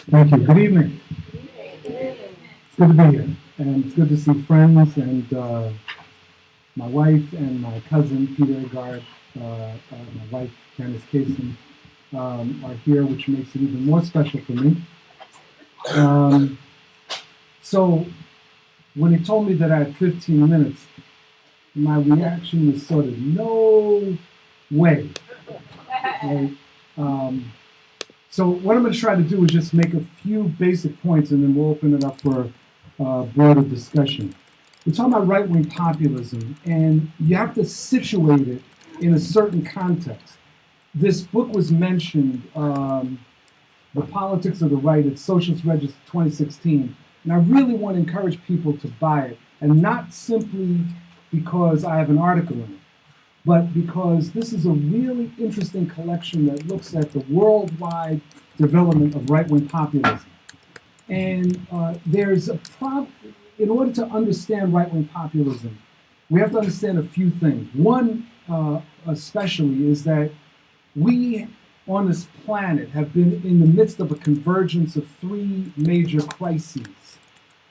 Thank you. Good evening. It's good to be here. And it's good to see friends and my wife and my cousin, Peter Agard, my wife, Candace Kaysen, are here, which makes it even more special for me. Um, so when he told me that I had 15 minutes, my reaction was sort of, no way. Right? Um, so what I'm going to try to do is just make a few basic points, and then we'll open it up for broader discussion. We're talking about right-wing populism, and you have to situate it in a certain context. This book was mentioned, The Politics of the Right, at Socialist Register 2016, and I really want to encourage people to buy it, and not simply because I have an article in it, but because this is a really interesting collection that looks at the worldwide development of right-wing populism. And there's a problem. In order to understand right-wing populism, we have to understand a few things. One, especially, is that we on this planet have been in the midst of a convergence of three major crises.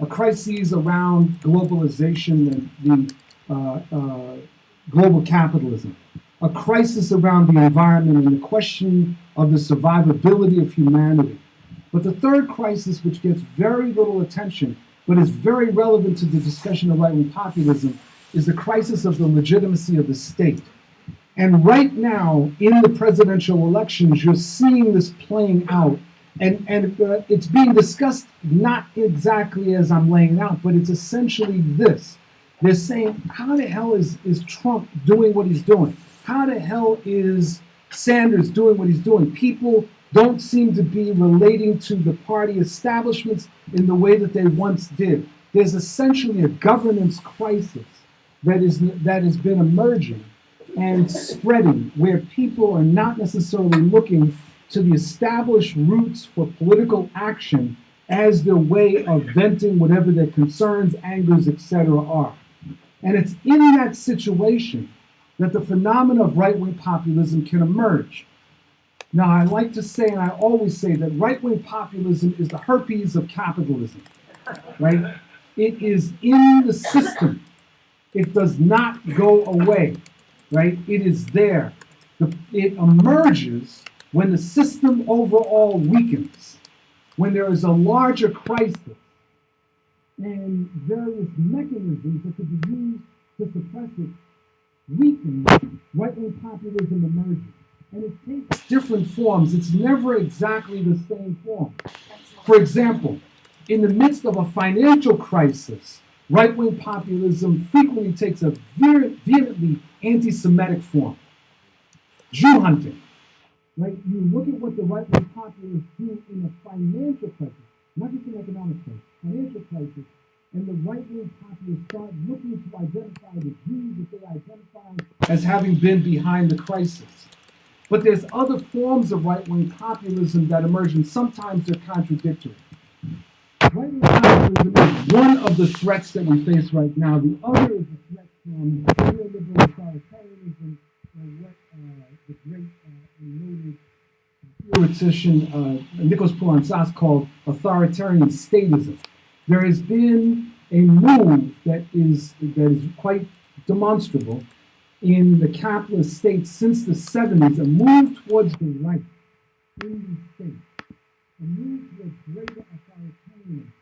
A crisis around globalization and the global capitalism, a crisis around the environment and the question of the survivability of humanity. But the third crisis, which gets very little attention, but is very relevant to the discussion of right-wing populism, is the crisis of the legitimacy of the state. And right now, in the presidential elections, you're seeing this playing out. And it's being discussed not exactly as I'm laying out, but it's essentially this. They're saying, how the hell is Trump doing what he's doing? How the hell is Sanders doing what he's doing? People don't seem to be relating to the party establishments in the way that they once did. There's essentially a governance crisis that has been emerging and spreading, where people are not necessarily looking to the established routes for political action as their way of venting whatever their concerns, angers, etc. are. And it's in that situation that the phenomenon of right-wing populism can emerge. Now, I like to say, and I always say, that right-wing populism is the herpes of capitalism, right? It is in the system. It does not go away, right? It is there. It emerges when the system overall weakens, when there is a larger crisis, and various mechanisms that could be used to suppress it weaken, right-wing populism emerges. And it takes different forms. It's never exactly the same form. For example, in the midst of a financial crisis, right-wing populism frequently takes a vehemently anti-Semitic form. Jew hunting. Right? You look at what the right-wing populists do in a financial crisis, not just an economic crisis, financial crisis, and the right-wing populists start looking to identify the Jews that they identify as having been behind the crisis. But there's other forms of right-wing populism that emerge, and sometimes they're contradictory. Right-wing populism is one of the threats that we face right now. The other is a threat from neoliberal authoritarianism, or what the great and noted theoretician Nicholas Poulantzas called authoritarian statism. There has been a move that is quite demonstrable in the capitalist states since the 70s, a move towards the right in these states, a move towards greater authoritarianism,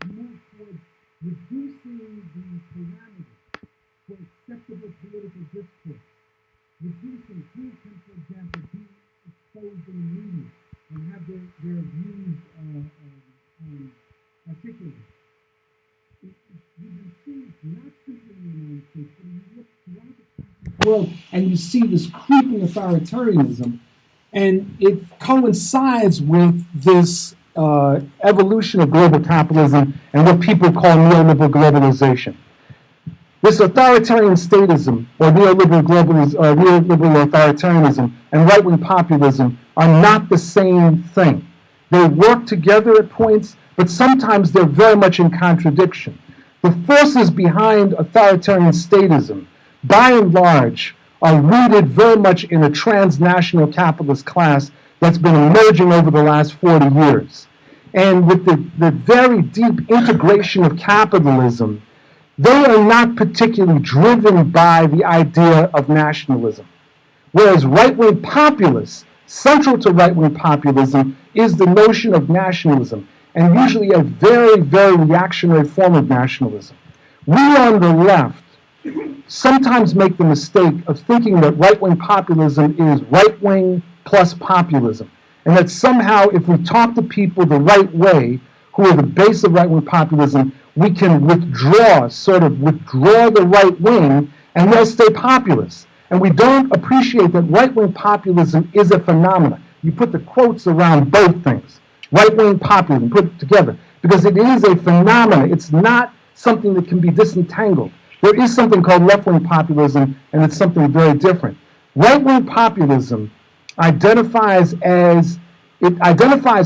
a move towards reducing the parameters for acceptable political discourse, reducing who can, for example, be exposed in the media and have their views articulated. You can see not simply in the United States, but you look throughout the world and you see this creeping authoritarianism, and it coincides with this evolution of global capitalism and what people call neoliberal globalization. This authoritarian statism, or neoliberal authoritarianism, and right-wing populism are not the same thing. They work together at points, but sometimes they're very much in contradiction. The forces behind authoritarian statism, by and large, are rooted very much in a transnational capitalist class that's been emerging over the last 40 years. and with the very deep integration of capitalism, they are not particularly driven by the idea of nationalism. Whereas right-wing populists, central to right-wing populism, is the notion of nationalism, and usually a very, very reactionary form of nationalism. We on the left sometimes make the mistake of thinking that right-wing populism is right-wing plus populism, and that somehow if we talk to people the right way, who are the base of right-wing populism, we can sort of withdraw the right wing, and they'll stay populist. And we don't appreciate that right-wing populism is a phenomenon. You put the quotes around both things, right-wing populism, put it together, because it is a phenomenon. It's not something that can be disentangled. There is something called left-wing populism, and it's something very different. Right-wing populism identifies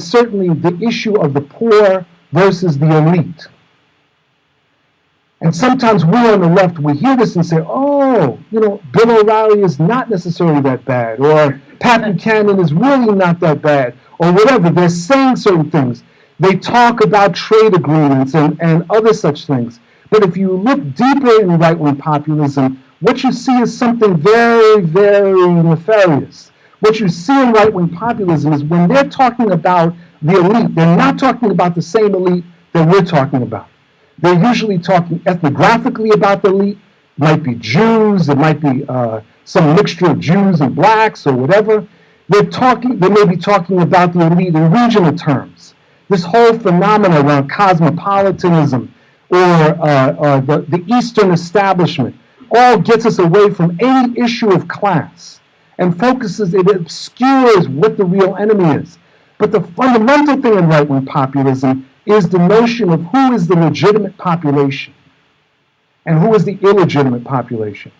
certainly the issue of the poor versus the elite. And sometimes we on the left, we hear this and say, oh, Bill O'Reilly is not necessarily that bad, or Pat Buchanan is really not that bad, or whatever. They're saying certain things. They talk about trade agreements and other such things. But if you look deeper in right-wing populism, what you see is something very, very nefarious. What you see in right-wing populism is when they're talking about the elite, they're not talking about the same elite that we're talking about. They're usually talking ethnographically about the elite. It might be Jews, it might be some mixture of Jews and blacks or whatever. They may be talking about the elite in regional terms. This whole phenomenon around cosmopolitanism or the Eastern establishment all gets us away from any issue of class and it obscures what the real enemy is. But the fundamental thing in right-wing populism is the notion of who is the legitimate population and who is the illegitimate population.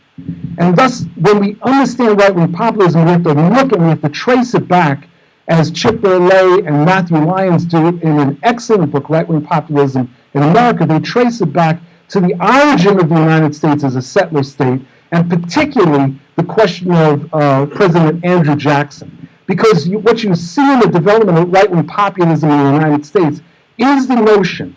And thus, when we understand right-wing populism, we have to look and we have to trace it back, as Chip Berlay and Matthew Lyons do it in an excellent book, Right-Wing Populism in America. They trace it back to the origin of the United States as a settler state, and particularly the question of President Andrew Jackson. Because what you see in the development of right-wing populism in the United States is the notion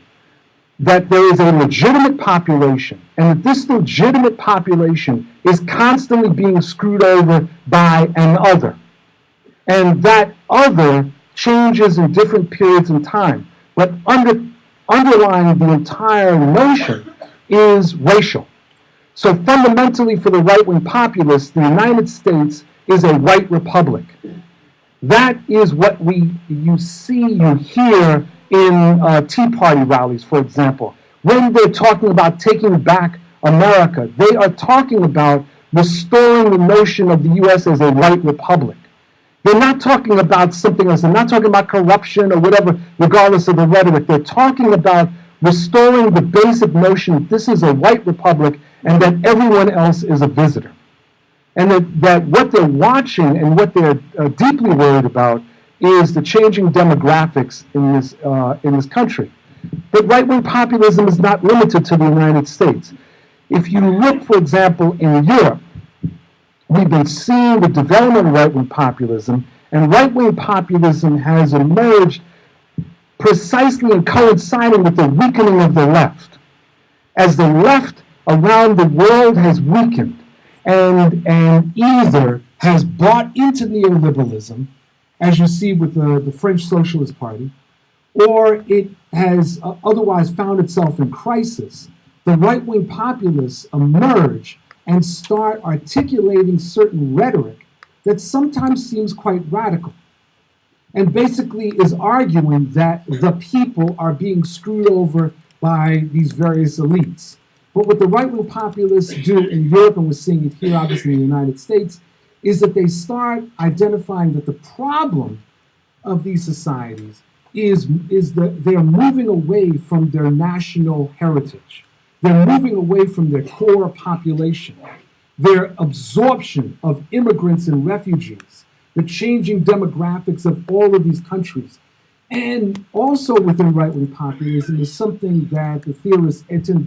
that there is a legitimate population, and that this legitimate population is constantly being screwed over by an other. And that other changes in different periods in time. But underlying the entire notion is racial. So fundamentally for the right-wing populists, the United States is a white republic. That is what you hear in Tea Party rallies, for example. When they're talking about taking back America, they are talking about restoring the notion of the U.S. as a white republic. They're not talking about something else. They're not talking about corruption or whatever, regardless of the rhetoric. They're talking about restoring the basic notion that this is a white republic and that everyone else is a visitor. And that what they're watching and what they're deeply worried about is the changing demographics in this country. But right-wing populism is not limited to the United States. If you look, for example, in Europe, we've been seeing the development of right-wing populism, and right-wing populism has emerged precisely in coinciding with the weakening of the left. As the left around the world has weakened and either has bought into neoliberalism, as you see with the French Socialist Party, or it has otherwise found itself in crisis, the right-wing populists emerge and start articulating certain rhetoric that sometimes seems quite radical, and basically is arguing that the people are being screwed over by these various elites. But what the right-wing populists do in Europe, and we're seeing it here obviously in the United States, is that they start identifying that the problem of these societies is that they're moving away from their national heritage. They're moving away from their core population, their absorption of immigrants and refugees, the changing demographics of all of these countries. And also within right-wing populism is something that the theorist Etienne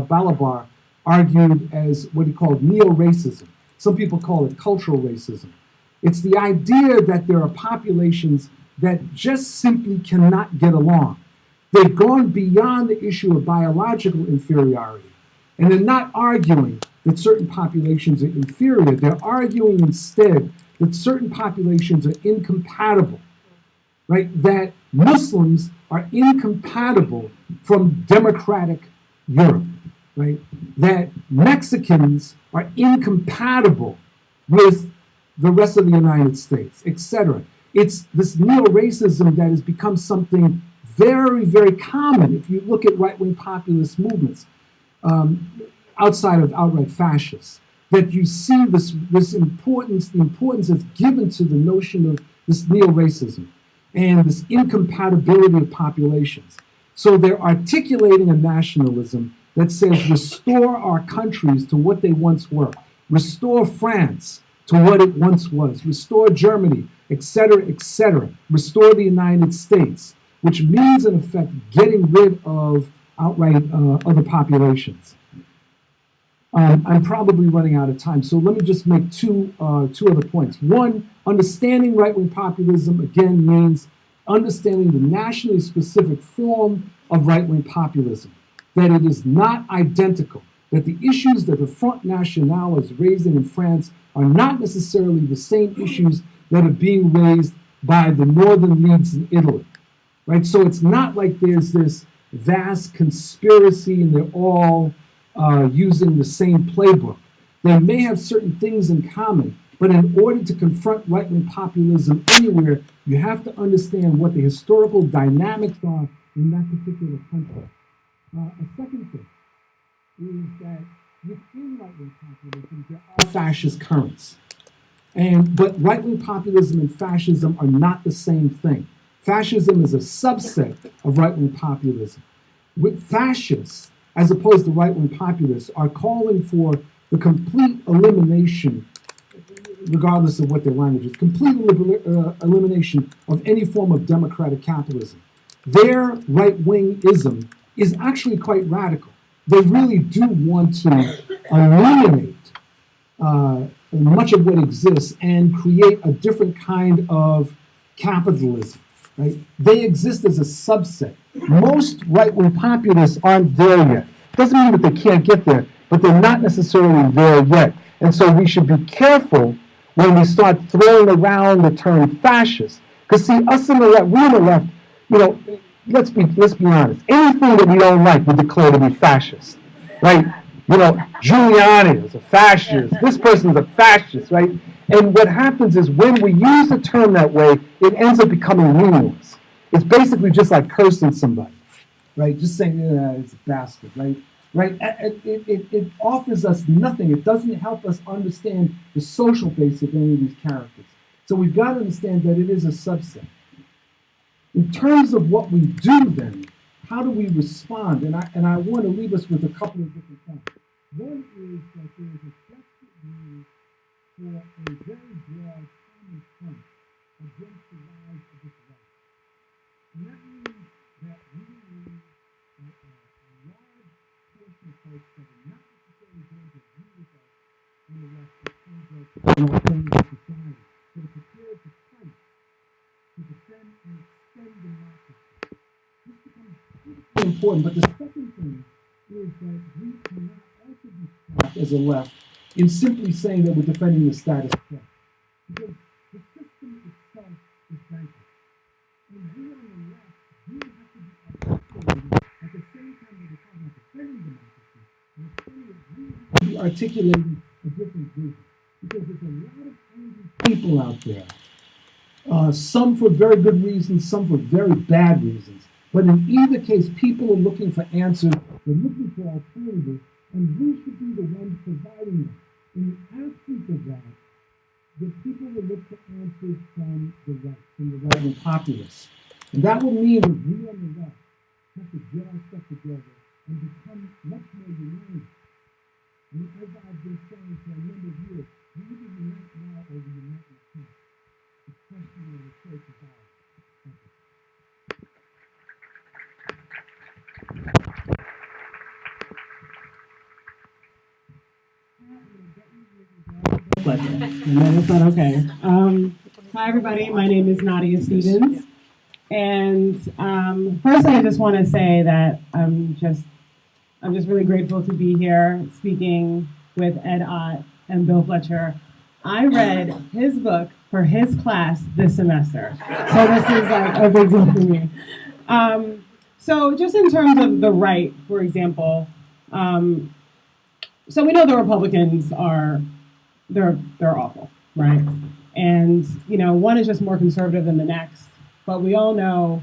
Balibar argued as what he called neo-racism. Some people call it cultural racism. It's the idea that there are populations that just simply cannot get along. They've gone beyond the issue of biological inferiority. And they're not arguing that certain populations are inferior. They're arguing instead that certain populations are incompatible, right? That Muslims are incompatible from democratic Europe, right? That Mexicans are incompatible with the rest of the United States, etc. It's this neo-racism that has become something very, very common if you look at right-wing populist movements outside of outright fascists. That you see this importance, the importance that's given to the notion of this neo-racism and this incompatibility of populations. So they're articulating a nationalism that says restore our countries to what they once were, restore France to what it once was, restore Germany, etc., restore the United States, which means in effect getting rid of outright other populations. I'm probably running out of time, so let me just make two other points. One, understanding right-wing populism, again, means understanding the nationally specific form of right-wing populism, that it is not identical, that the issues that the Front National is raising in France are not necessarily the same issues that are being raised by the Northern Leagues in Italy, right? So it's not like there's this vast conspiracy and they're all using the same playbook. They may have certain things in common, but in order to confront right-wing populism anywhere, you have to understand what the historical dynamics are in that particular country. A second thing is that within right-wing populism, there are fascist currents. But right-wing populism and fascism are not the same thing. Fascism is a subset of right-wing populism. With fascists, as opposed to right-wing populists, are calling for the complete elimination, regardless of what their language is, complete elimination of any form of democratic capitalism. Their right-wingism is actually quite radical. They really do want to eliminate much of what exists and create a different kind of capitalism. Right? They exist as a subset. Most right-wing populists aren't there yet. Doesn't mean that they can't get there, but they're not necessarily there yet. And so we should be careful when we start throwing around the term fascist. Because see, us in the left, we in the left, you know, let's be honest. Anything that we don't like, we declare to be fascist, right? You know, Giuliani is a fascist. This person's a fascist, right? And what happens is when we use the term that way, it ends up becoming meaningless. It's basically just like cursing somebody, right? Just saying, it's a bastard, right? Right? It offers us nothing. It doesn't help us understand the social base of any of these characters. So we've got to understand that it is a subset. In terms of what we do then, how do we respond? And I want to leave us with a couple of different things. One is that there is a desperate need for a very broad common front against the rise of this right. And that means that we need a large portion of folks that are not necessarily going to agree with us on the left in terms of an alternative society, that are prepared to fight to defend and extend democracy. This becomes critically important, but the second thing is that we cannot also be trapped as a left in simply saying that we're defending the status quo. Because the system itself is bankrupt. And we on the left, we have to be articulating at the same time that we're talking about defending democracy, and the same that we have to be articulating a different vision. Because there's a lot of angry people out there, some for very good reasons, some for very bad reasons. But in either case, people are looking for answers, they're looking for alternatives, and we should be the ones providing them. In the absence of that, the people will look for answers from the right, from the right-wing populists. And that will mean that we on the left have to get our stuff together and become much more united. And as I've been saying for a number of years, we either unite now or we unite in the past. The question of the church is ours. Budget. And then it's not okay. Hi, everybody. My name is Nadia Stevens. And firstly, I just want to say that I'm just really grateful to be here speaking with Ed Ott and Bill Fletcher. I read his book for his class this semester. So this is like a big deal for me. So just in terms of the right, for example, so we know the Republicans they're awful, right? And one is just more conservative than the next. But we all know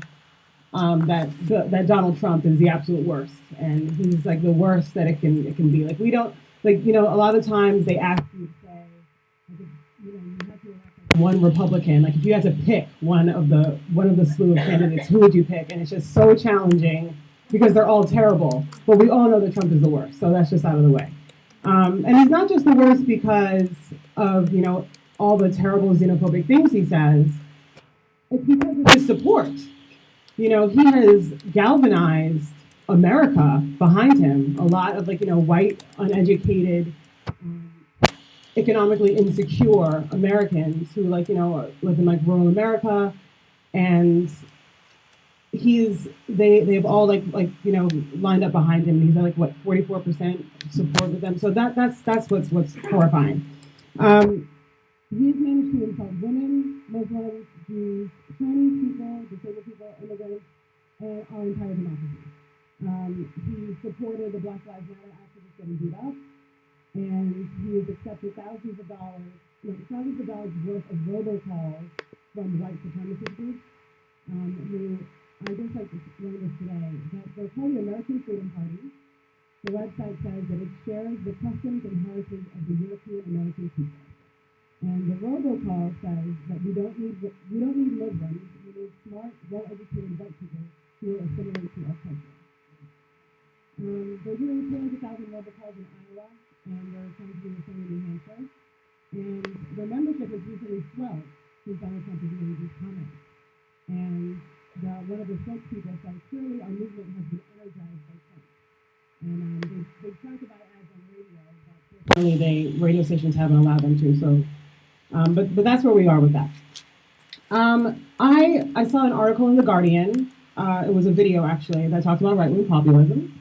that Donald Trump is the absolute worst, and he's like the worst that it can be. Like we don't a lot of times they ask you to say, you have to elect one Republican. Like if you had to pick one of the slew of candidates, who would you pick? And it's just so challenging because they're all terrible. But we all know that Trump is the worst, so that's just out of the way. And he's not just the worst because of all the terrible xenophobic things he says. It's because of his support. He has galvanized America behind him. A lot of white, uneducated, economically insecure Americans who live in rural America, and they've all lined up behind him. He's at 44% support with them. So that's what's horrifying. He's managed to insult women, Muslims, Jews, Chinese people, disabled people, immigrants, and our entire democracy. He supported the Black Lives Matter activists getting beat up, and he has accepted thousands of dollars worth of robocalls from white supremacist groups, who I just learned this today, that they're called the American Freedom Party. The website says that it shares the customs and heritage of the European American people. And the robocall says that we don't need Muslims, we need smart, well-educated white people who will assimilate to our culture. They're doing 200,000 robocalls in Iowa, and they're trying to do the same in New Hampshire. And their membership has recently swelled since Donald Trump has made these comments. And one of the spokespeople said, clearly our movement has been energized by Trump. And they've tried to buy ads on radio, but apparently radio stations haven't allowed them to. So. But that's where we are with that. I saw an article in The Guardian, it was a video actually, that talked about right-wing populism.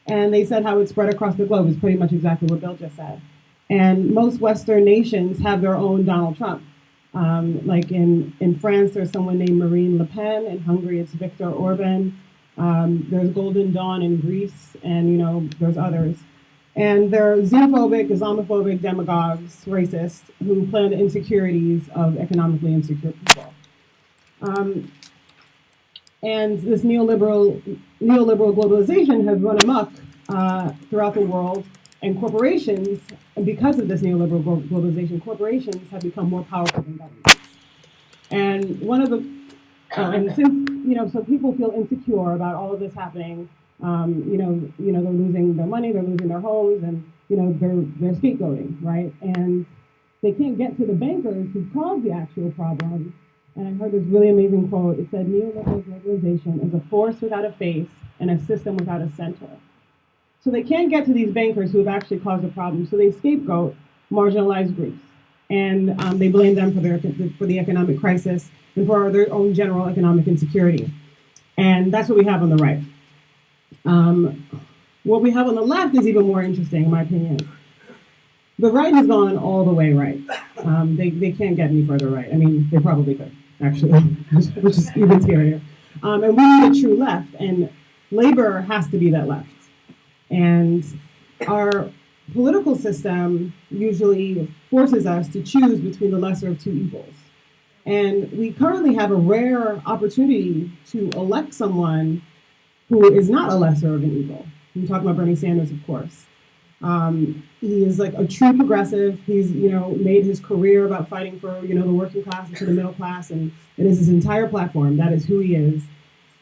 And they said how it spread across the globe is pretty much exactly what Bill just said. And most Western nations have their own Donald Trump. Like in France, there's someone named Marine Le Pen. In Hungary, it's Viktor Orban. There's Golden Dawn in Greece, and there's others. And they're xenophobic, Islamophobic, demagogues, racists, who play on the insecurities of economically insecure people. And this neoliberal globalization has run amok throughout the world, and corporations, and because of this neoliberal globalization, corporations have become more powerful than governments. And one of the, and since so people feel insecure about all of this happening. They're losing their money, they're losing their homes, and they're scapegoating, right? And they can't get to the bankers who caused the actual problem. And I heard this really amazing quote. It said, "Neoliberal globalization is a force without a face and a system without a center." So they can't get to these bankers who have actually caused the problem. So they scapegoat marginalized groups, and they blame them for the economic crisis and for their own general economic insecurity. And that's what we have on the right. What we have on the left is even more interesting, in my opinion. The right has gone all the way right. They can't get any further right. I mean, they probably could, actually, which is even scarier. And we need a true left, and labor has to be that left. And our political system usually forces us to choose between the lesser of two evils. And we currently have a rare opportunity to elect someone who is not a lesser of an evil. I'm talking about Bernie Sanders, of course. He is like a true progressive. He's, made his career about fighting for, the working class and for the middle class, and it is his entire platform. That is who he is.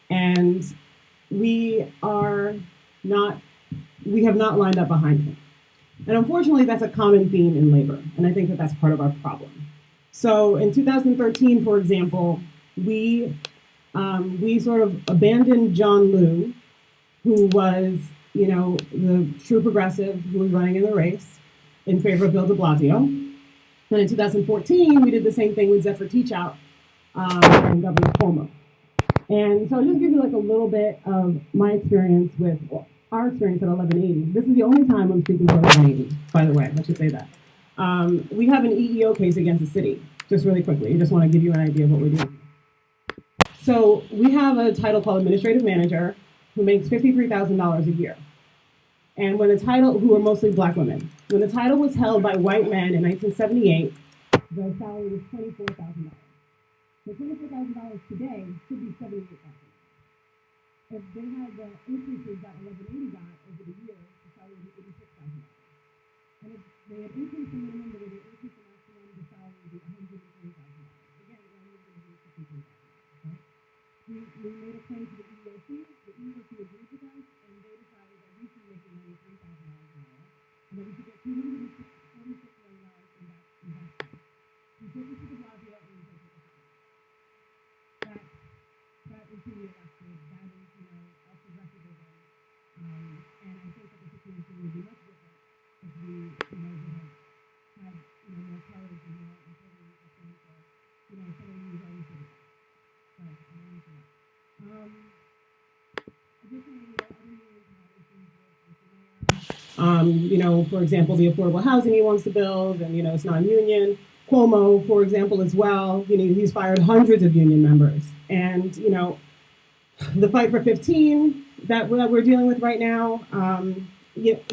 And we have not lined up behind him. And unfortunately, that's a common theme in labor, and I think that that's part of our problem. So in 2013, for example, we sort of abandoned John Liu, who was, the true progressive who was running in the race, in favor of Bill de Blasio. Then in 2014, we did the same thing with Zephyr Teach Out and Governor Cuomo. And so I'll just give you like a little bit of my experience with our experience at 1180. This is the only time I'm speaking for 1180, by the way, I should say that. We have an EEO case against the city, just really quickly. I just want to give you an idea of what we're doing. So we have a title called administrative manager who makes $53,000 a year. And when the title, who are mostly black women, when the title was held by white men in 1978, the salary was $24,000. So $24,000 today should be $78,000. If they had the increases that 1180 got over the years, the salary would be $86,000. And if they had increased the minimum, they would have increased the maximum, the salary would be $120,000. Again, one year going to be $53,000. Okay? We made a claim to the EEOC. The EEOC agreed with us, and they decided that we should be making only $3,000 an hour, and that we should get $246 million in back pay. We took this to the Blasio, and we took it to the that is who we elected. That is, us progressivism. And I think that the situation would be much different if we, would have had, more courage and more integrity to stand for, someone who's always been. But additionally, other unions have issues with the mayor. For example, the affordable housing he wants to build, and it's non-union. Cuomo, for example, as well. He's fired hundreds of union members, and the fight for 15 that we're dealing with right now.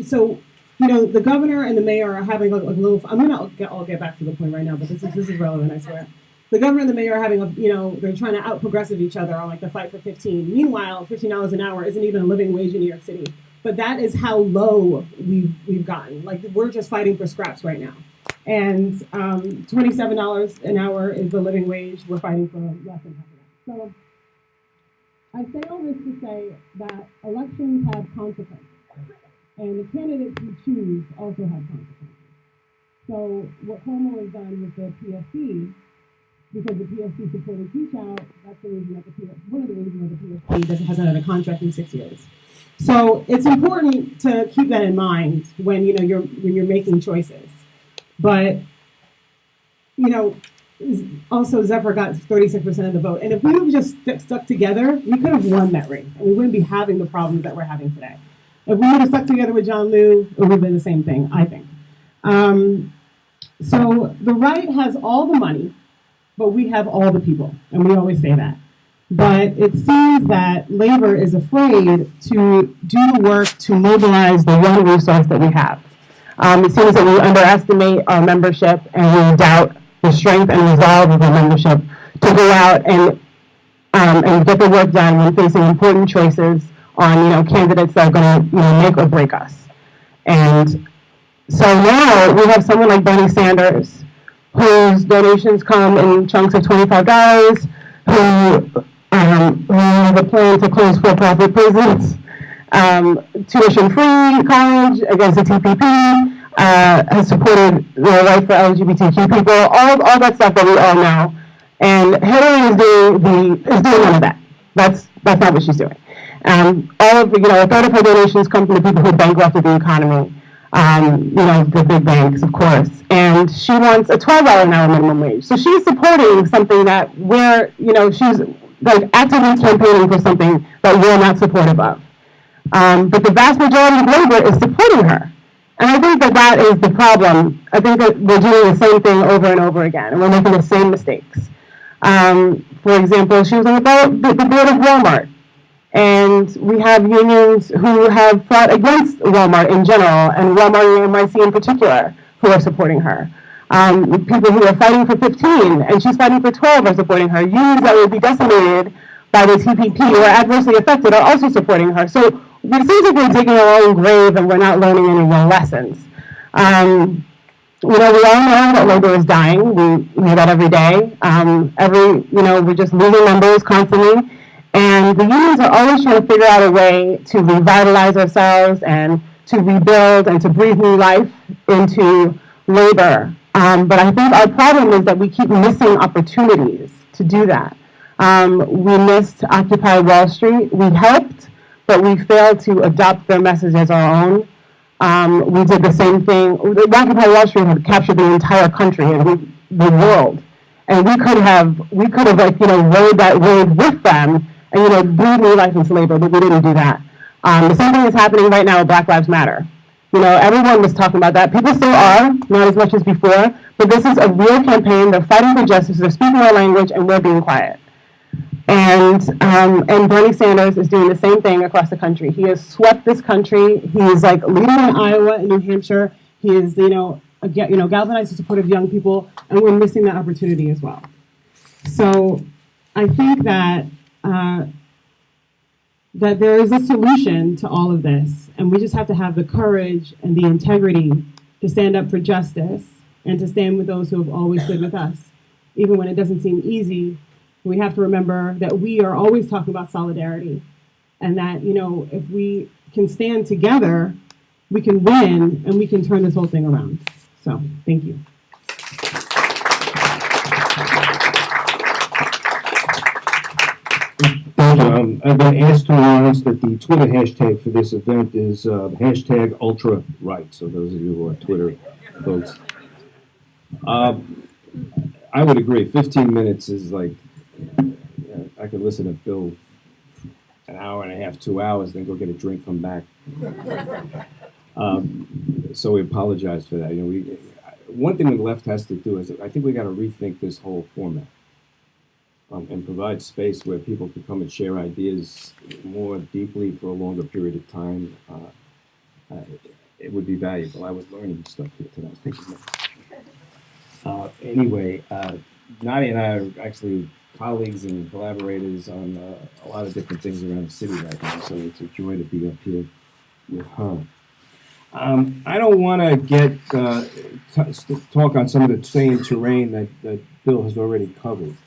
So the governor and the mayor are having a little. I'll get back to the point right now, but this is relevant, I swear. The governor and the mayor are having they're trying to out-progressive each other on the fight for 15. Meanwhile, $15 an hour isn't even a living wage in New York City. But that is how low we've gotten. We're just fighting for scraps right now. And $27 an hour is the living wage. We're fighting for less than half of that. So I say all this to say that elections have consequences. And the candidates we choose also have consequences. So what Cuomo has done with the PSC, because the PSC supported Teach Out, that's the reason that one of the reasons that the PSC hasn't had a contract in 6 years. So it's important to keep that in mind when you're making choices. But also Zephyr got 36% of the vote, and if we would have just stuck together, we could have won that race, and we wouldn't be having the problems that we're having today. If we would have stuck together with John Liu, it would have been the same thing, I think. So the right has all the money, but we have all the people, and we always say that. But it seems that labor is afraid to do the work to mobilize the one resource that we have. It seems that we underestimate our membership, and we doubt the strength and resolve of our membership to go out and get the work done when facing important choices on candidates that are going to make or break us. And so now we have someone like Bernie Sanders, whose donations come in chunks of $25, who have a plan to close for-profit prisons, tuition-free college against the TPP, has supported the right for LGBTQ people, all that stuff that we all know. And Hillary is doing none of that. That's not what she's doing. A third of her donations come from the people who bankrupted the economy. The big banks, of course. And she wants a $12 an hour minimum wage. So she's supporting something that she's actively campaigning for something that we're not supportive of. But the vast majority of labor is supporting her. And I think that is the problem. I think that we're doing the same thing over and over again, and we're making the same mistakes. For example, she was on the board of Walmart. And we have unions who have fought against Walmart in general, and Walmart and NYC in particular, who are supporting her. People who are fighting for 15, and she's fighting for 12 are supporting her. Unions that will be decimated by the TPP or adversely affected are also supporting her. So it seems like we're digging our own grave and we're not learning any real lessons. We all know that labor is dying. We hear that every day. We're just losing numbers constantly. And the unions are always trying to figure out a way to revitalize ourselves and to rebuild and to breathe new life into labor. But I think our problem is that we keep missing opportunities to do that. We missed Occupy Wall Street. We helped, but we failed to adopt their message as our own. We did the same thing. Occupy Wall Street had captured the entire country and the world, and we could have like rode that wave with them and breathe new life into labor, but we didn't do that. The same thing is happening right now with Black Lives Matter. Everyone was talking about that. People still are, not as much as before, but this is a real campaign. They're fighting for justice. They're speaking our language, and we're being quiet. And Bernie Sanders is doing the same thing across the country. He has swept this country. He is like leading in Iowa and New Hampshire. He is, galvanized the support of young people, and we're missing that opportunity as well. So I think that that there is a solution to all of this, and we just have to have the courage and the integrity to stand up for justice and to stand with those who have always stood with us, even when it doesn't seem easy. We have to remember that we are always talking about solidarity, and that, if we can stand together, we can win and we can turn this whole thing around. So, thank you. Thank you. I've been asked to announce that the Twitter hashtag for this event is hashtag ultra right. So those of you who are Twitter folks, I would agree. 15 minutes is like, I could listen to Bill an hour and a half, 2 hours, then go get a drink, come back. So we apologize for that. One thing the left has to do is, I think we got to rethink this whole format and provide space where people can come and share ideas more deeply for a longer period of time. It would be valuable. I was learning stuff here today. Thank you. Anyway, Nadia and I are actually colleagues and collaborators on a lot of different things around the city right now, so it's a joy to be up here with her. I don't want to get talk on some of the same terrain that Bill has already covered.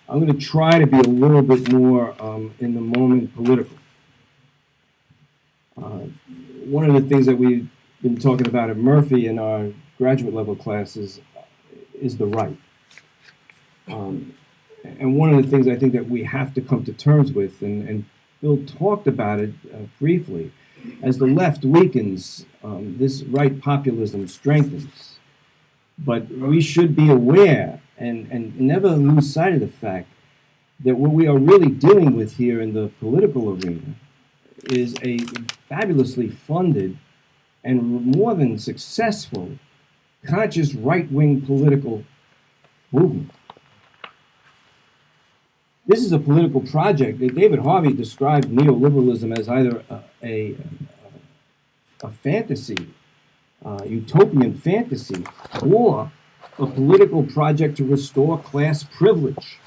I'm going to try to be a little bit more in the moment political. One of the things that we've been talking about at Murphy in our graduate level classes is the right. And one of the things I think that we have to come to terms with, and Bill talked about it briefly, as the left weakens, this right populism strengthens. But we should be aware and never lose sight of the fact that what we are really dealing with here in the political arena is a fabulously funded and more than successful conscious right-wing political movement. This is a political project that David Harvey described neoliberalism as either a fantasy, utopian fantasy, or a political project to restore class privilege.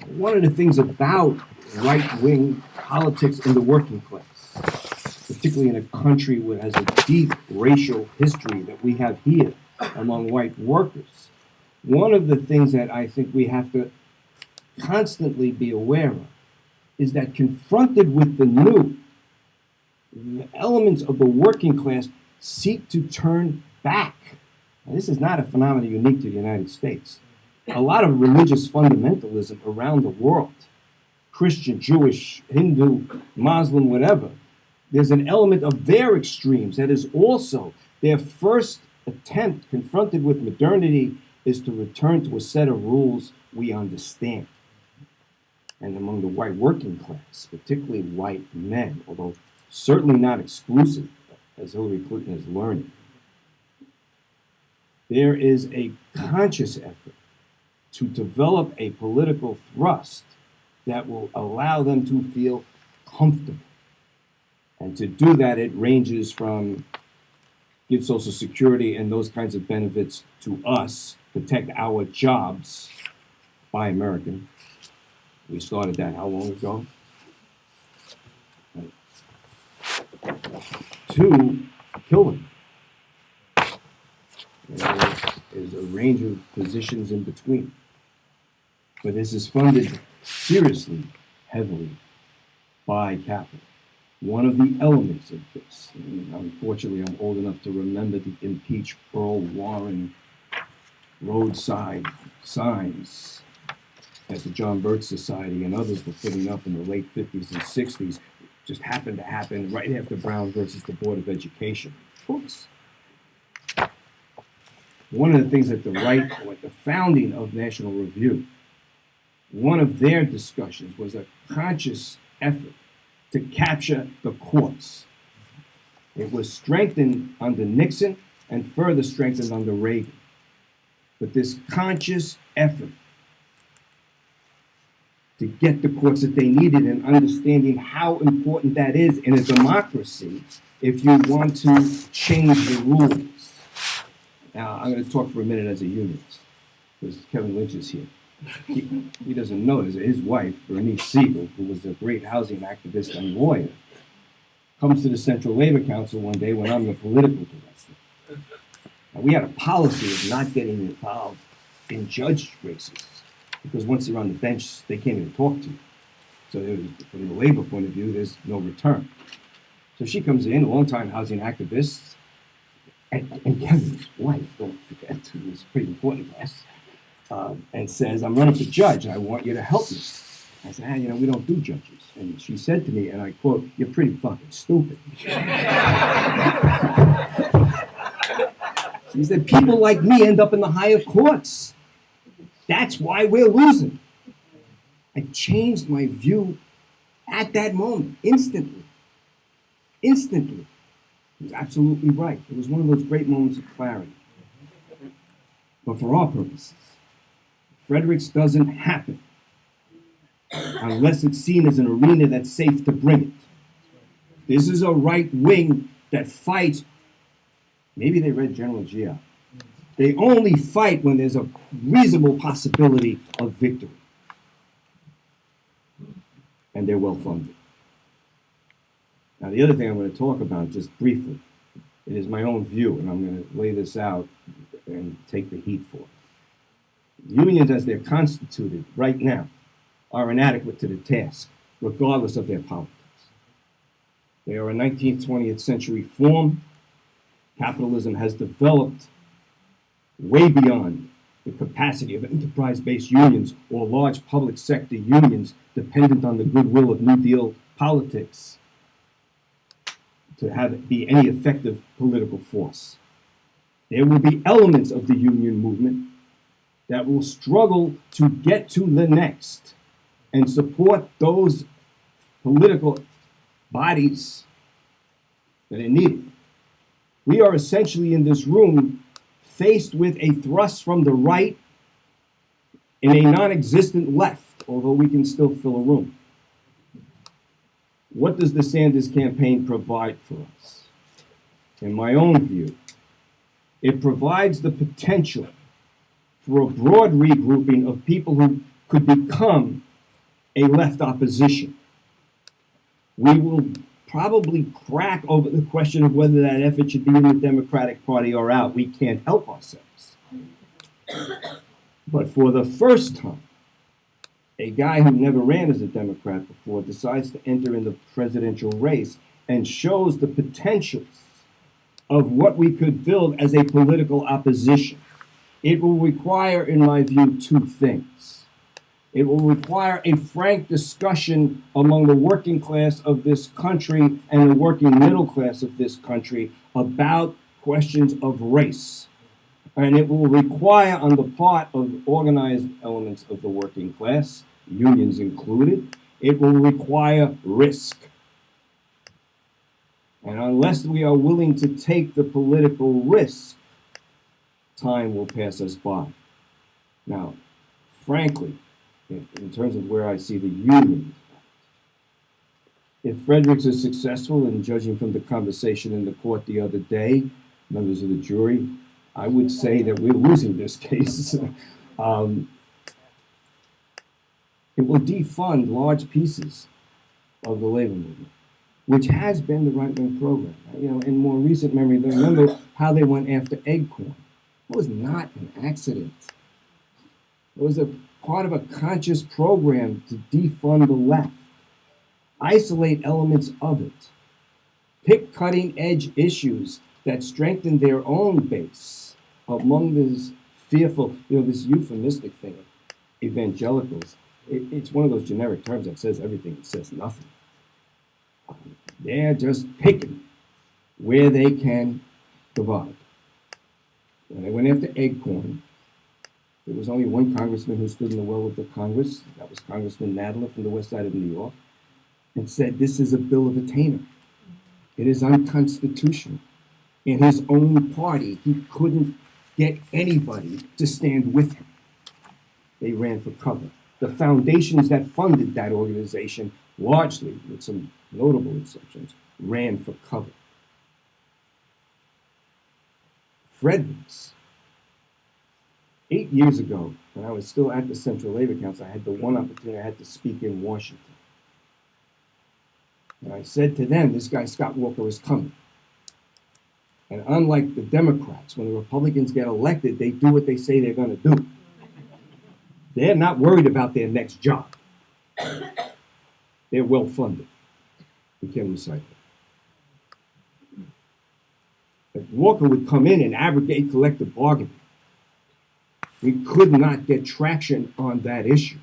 One of the things about right-wing politics in the working class, particularly in a country that has a deep racial history that we have here among white workers, one of the things that I think we have to constantly be aware of is that confronted with the new, the elements of the working class seek to turn back. And this is not a phenomenon unique to the United States. A lot of religious fundamentalism around the world, Christian, Jewish, Hindu, Muslim, whatever, there's an element of their extremes that is also their first attempt, confronted with modernity, is to return to a set of rules we understand. And among the white working class, particularly white men, although certainly not exclusive, as Hillary Clinton is learning, there is a conscious effort to develop a political thrust that will allow them to feel comfortable. And to do that, it ranges from give Social Security and those kinds of benefits to us, protect our jobs, buy American. We started that how long ago? To killing. There is a range of positions in between. But this is funded seriously, heavily by capital. One of the elements of this, and unfortunately I'm old enough to remember the impeach Earl Warren roadside signs that the John Birch Society and others were putting up in the late 50s and 60s, just happened to happen right after Brown versus the Board of Education. Oops. One of the things that the right, or at the founding of National Review, one of their discussions was a conscious effort to capture the courts. It was strengthened under Nixon and further strengthened under Reagan. But this conscious effort to get the courts that they needed and understanding how important that is in a democracy if you want to change the rules. Now, I'm going to talk for a minute as a unionist, because Kevin Lynch is here. He doesn't know this. His wife, Bernice Siegel, who was a great housing activist and lawyer, comes to the Central Labor Council one day when I'm the political director. Now, we had a policy of not getting involved in judge races, because once they're on the bench, they can't even talk to you. So from the labor point of view, there's no return. So she comes in, a longtime housing activist, and Kevin's wife, don't forget, who was pretty important to us, and says, I'm running for judge, I want you to help me. I said, we don't do judges. And she said to me, and I quote, you're pretty fucking stupid. She said, people like me end up in the higher courts. That's why we're losing. I changed my view at that moment, instantly. Instantly. He was absolutely right. It was one of those great moments of clarity. But for our purposes, Fredericks doesn't happen unless it's seen as an arena that's safe to bring it. This is a right wing that fights. Maybe they read General Gia. They only fight when there's a reasonable possibility of victory. And they're well funded. Now, the other thing I'm going to talk about just briefly, it is my own view, and I'm going to lay this out and take the heat for it. Unions, as they're constituted right now, are inadequate to the task, regardless of their politics. They are a 19th, 20th century form. Capitalism has developed way beyond the capacity of enterprise-based unions or large public sector unions dependent on the goodwill of New Deal politics to be any effective political force. There will be elements of the union movement that will struggle to get to the next and support those political bodies that are needed. We are essentially in this room faced with a thrust from the right in a non-existent left, although we can still fill a room. What does the Sanders campaign provide for us? In my own view, it provides the potential for a broad regrouping of people who could become a left opposition. We will probably crack over the question of whether that effort should be in the Democratic Party or out. We can't help ourselves. But for the first time, a guy who never ran as a Democrat before decides to enter in the presidential race and shows the potentials of what we could build as a political opposition. It will require, in my view, two things. It will require a frank discussion among the working class of this country and the working middle class of this country about questions of race. And it will require, on the part of organized elements of the working class, unions included, it will require risk. And unless we are willing to take the political risk, time will pass us by. Now, frankly, in terms of where I see the union, if Fredericks is successful, and judging from the conversation in the court the other day, members of the jury, I would say that we're losing this case. It will defund large pieces of the labor movement, which has been the right-wing program. In more recent memory, remember how they went after Eggcorn. It was not an accident. It was a part of a conscious program to defund the left, isolate elements of it, pick cutting-edge issues that strengthen their own base among this fearful, this euphemistic thing of evangelicals. It's one of those generic terms that says everything, it says nothing. They're just picking where they can divide. When they went after Acorn, there was only one congressman who stood in the well of the Congress. That was Congressman Nadler from the west side of New York, and said this is a bill of attainder. It is unconstitutional. In his own party, he couldn't get anybody to stand with him. They ran for cover. The foundations that funded that organization, largely, with some notable exceptions, ran for cover. Fredericks, 8 years ago, when I was still at the Central Labor Council, I had the one opportunity I had to speak in Washington. And I said to them, this guy Scott Walker is coming. And unlike the Democrats, when the Republicans get elected, they do what they say they're going to do. They're not worried about their next job. They're well funded. We can recycle. If Walker would come in and abrogate collective bargaining, we could not get traction on that issue.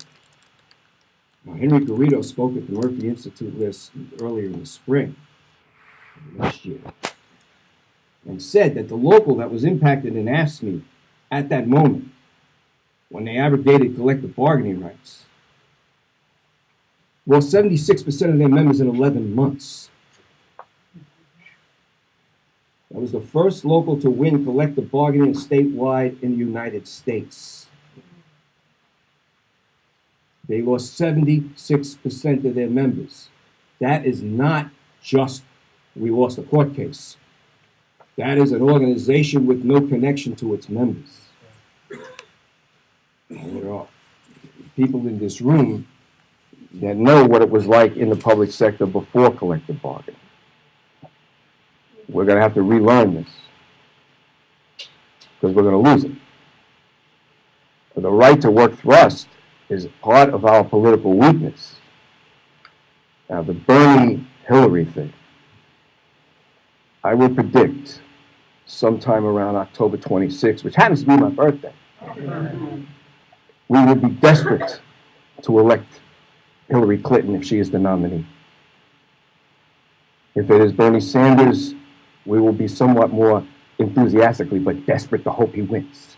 Now, Henry Garrido spoke at the Murphy Institute earlier in the spring last year and said that the local that was impacted in AFSCME at that moment, when they abrogated collective bargaining rights, lost 76% of their members in 11 months. That was the first local to win collective bargaining statewide in the United States. They lost 76% of their members. That is not just we lost a court case. That is an organization with no connection to its members. And there are people in this room that know what it was like in the public sector before collective bargaining. We're going to have to relearn this because we're going to lose it. But the right to work thrust is part of our political weakness. Now, the Bernie-Hillary thing, I will predict sometime around October 26th, which happens to be my birthday, we will be desperate to elect Hillary Clinton if she is the nominee. If it is Bernie Sanders, we will be somewhat more enthusiastically but desperate to hope he wins.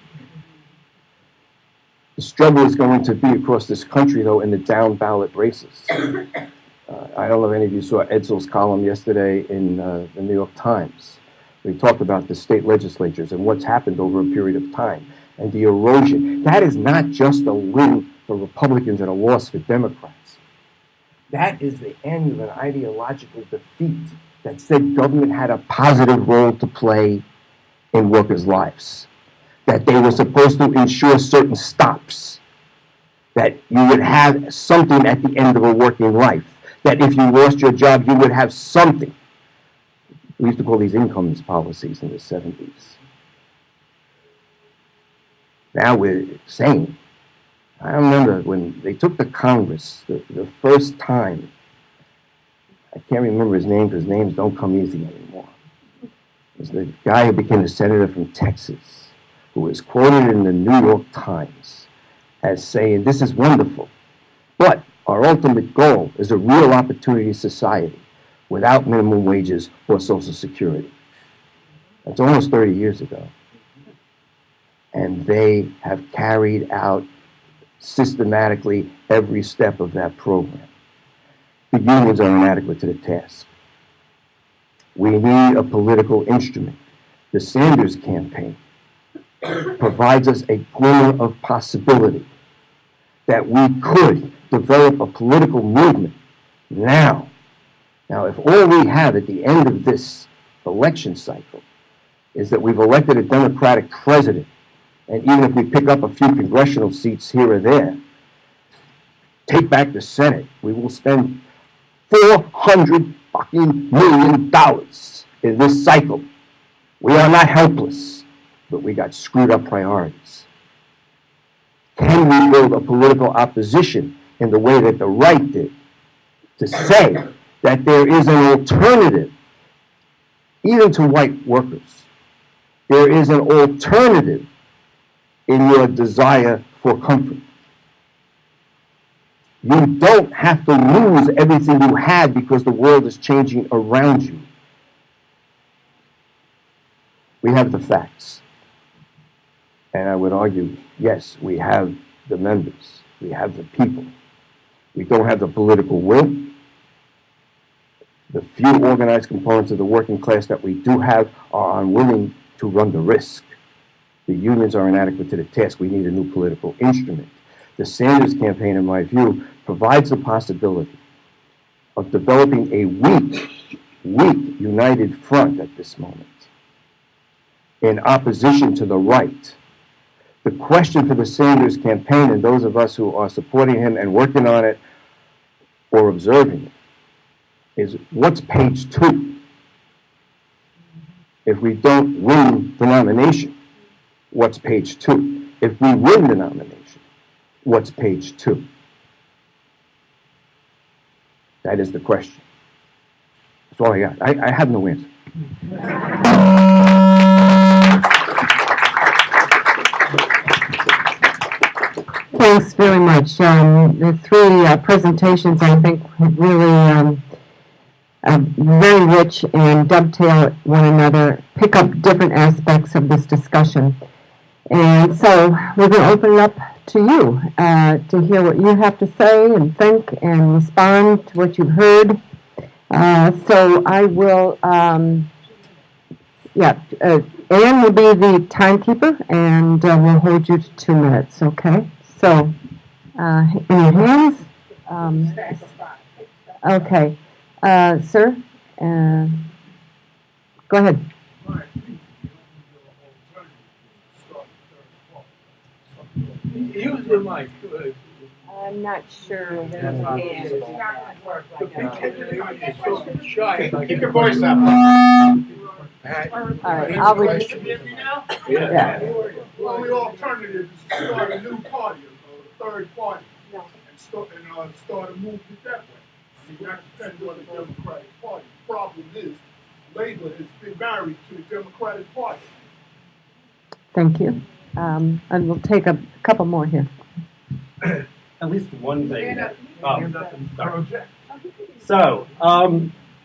The struggle is going to be across this country, though, in the down ballot races. I don't know if any of you saw Edsel's column yesterday in the New York Times. We talked about the state legislatures and what's happened over a period of time and the erosion. That is not just a win for Republicans and a loss for Democrats. That is the end of an ideological defeat that said government had a positive role to play in workers' lives, that they were supposed to ensure certain stops, that you would have something at the end of a working life, that if you lost your job, you would have something. We used to call these incomes policies in the 70s. Now we're saying, I remember when they took the Congress the first time, I can't remember his name because names don't come easy anymore. It was the guy who became the senator from Texas, who was quoted in the New York Times as saying, this is wonderful, but our ultimate goal is a real opportunity society without minimum wages or Social Security. That's almost 30 years ago. And they have carried out systematically every step of that program. The unions are inadequate to the task. We need a political instrument. The Sanders campaign provides us a glimmer of possibility that we could develop a political movement now. Now, if all we have at the end of this election cycle is that we've elected a Democratic president, and even if we pick up a few congressional seats here or there, take back the Senate, we will spend $400 million in this cycle. We are not helpless, but we got screwed up priorities. Can we build a political opposition in the way that the right did to say that there is an alternative, even to white workers? There is an alternative in your desire for comfort. You don't have to lose everything you had because the world is changing around you. We have the facts. And I would argue, yes, we have the members. We have the people. We don't have the political will. The few organized components of the working class that we do have are unwilling to run the risk. The unions are inadequate to the task. We need a new political instrument. The Sanders campaign, in my view, provides the possibility of developing a weak united front at this moment in opposition to the right. The question for the Sanders campaign and those of us who are supporting him and working on it or observing it is, what's page 2? If we don't win the nomination, what's page 2? If we win the nomination, what's page 2? That is the question. That's all I got. I have no answer. Thanks very much. The three presentations, I think, really very rich and dovetail one another, pick up different aspects of this discussion. And so we're going to open it up to you to hear what you have to say and think and respond to what you've heard. So I will, Anne will be the timekeeper, and we'll hold you to 2 minutes, okay? So, in your hands? Okay. Sir, go ahead. Use the mic. I'm not sure. Keep your voice up. All right, I'll Yeah. The only alternative is to start a new party, a third party, and start a movement that way. I mean, that depends on the Democratic Party. The problem is, Labor has been married to the Democratic Party. Thank you. And we'll take a couple more here. At least one thing. So,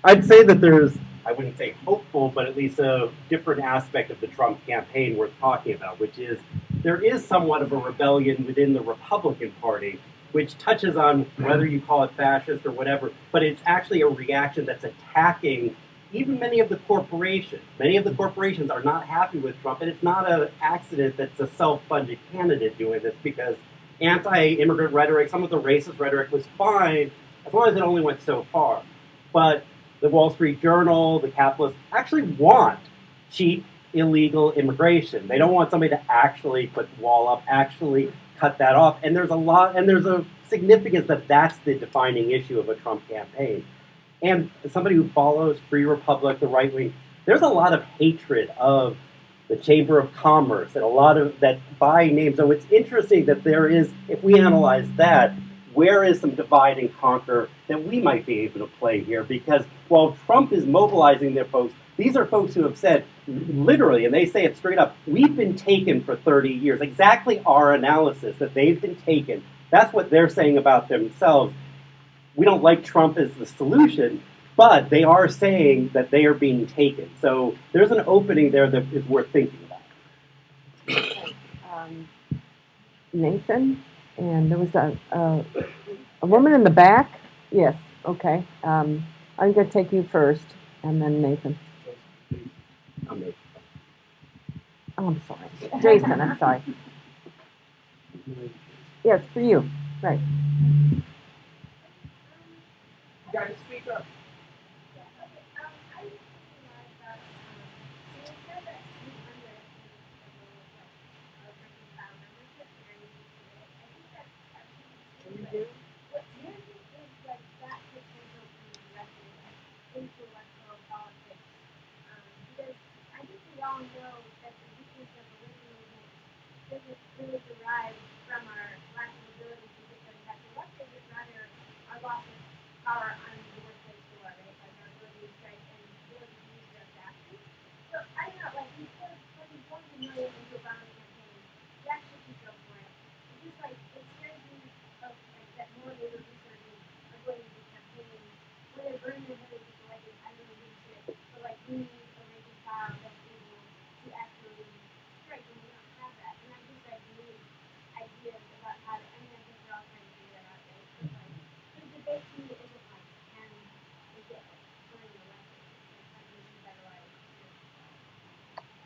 I'd say that there's, I wouldn't say hopeful, but at least a different aspect of the Trump campaign worth talking about, which is there is somewhat of a rebellion within the Republican Party, which touches on whether you call it fascist or whatever, but it's actually a reaction that's attacking even many of the corporations. Many of the corporations are not happy with Trump, and it's not an accident that's a self-funded candidate doing this, because anti-immigrant rhetoric, some of the racist rhetoric was fine, as long as it only went so far. But the Wall Street Journal, the capitalists, actually want cheap, illegal immigration. They don't want somebody to actually put the wall up, actually cut that off. And there's a significance that that's the defining issue of a Trump campaign. And as somebody who follows Free Republic, the right wing, there's a lot of hatred of the Chamber of Commerce and a lot of that by name. So it's interesting that there is, if we analyze that, where is some divide and conquer that we might be able to play here? Because while Trump is mobilizing their folks, these are folks who have said, literally, and they say it straight up, we've been taken for 30 years. Exactly our analysis, that they've been taken. That's what they're saying about themselves. We don't like Trump as the solution, but they are saying that they are being taken. So there's an opening there that is worth thinking about. Nathan, and there was a woman in the back. Yes, okay. I'm going to take you first, and then Nathan. Oh, I'm sorry. Jason, I'm sorry. Yes, for you. Right. You got to speak up.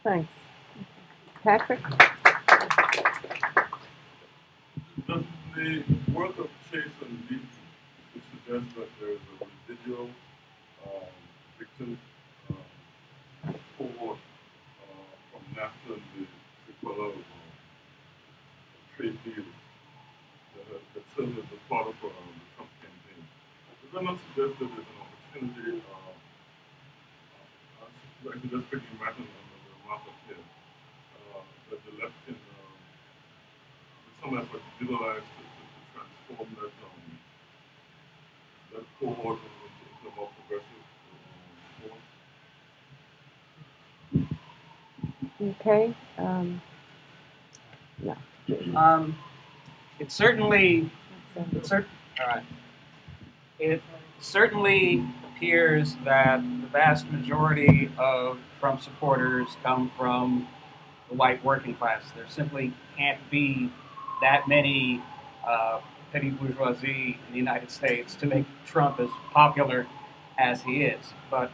Thanks. Patrick? Does the work of Chase and Lee would suggest that there is a residual victim cohort from NAFTA and the sequela of trade deals that served as a part of the Trump campaign? Does that not suggest that there's an opportunity, like just picking Martin on the market here, that the left can, with some effort, utilize to transform that cohort into a more progressive force? Okay. It certainly, all right. It certainly appears that the vast majority of Trump supporters come from the white working class. There simply can't be that many petty bourgeoisie in the United States to make Trump as popular as he is. But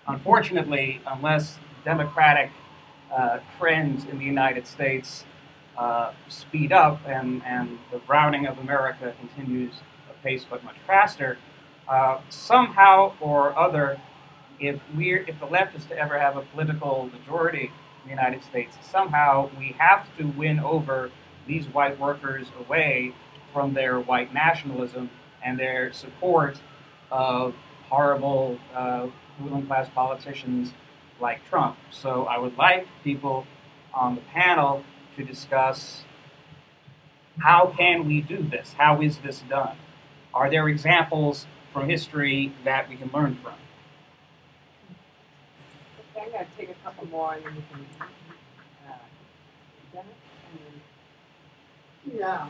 unfortunately, unless democratic trends in the United States speed up and the browning of America continues apace but much faster, somehow or other, if the left is to ever have a political majority in the United States, somehow we have to win over these white workers away from their white nationalism and their support of horrible ruling class politicians like Trump. So I would like people on the panel to discuss, how can we do this? How is this done? Are there examples from history that we can learn from? Okay, I'm going to take a couple more and then we can. Dennis? And Yeah.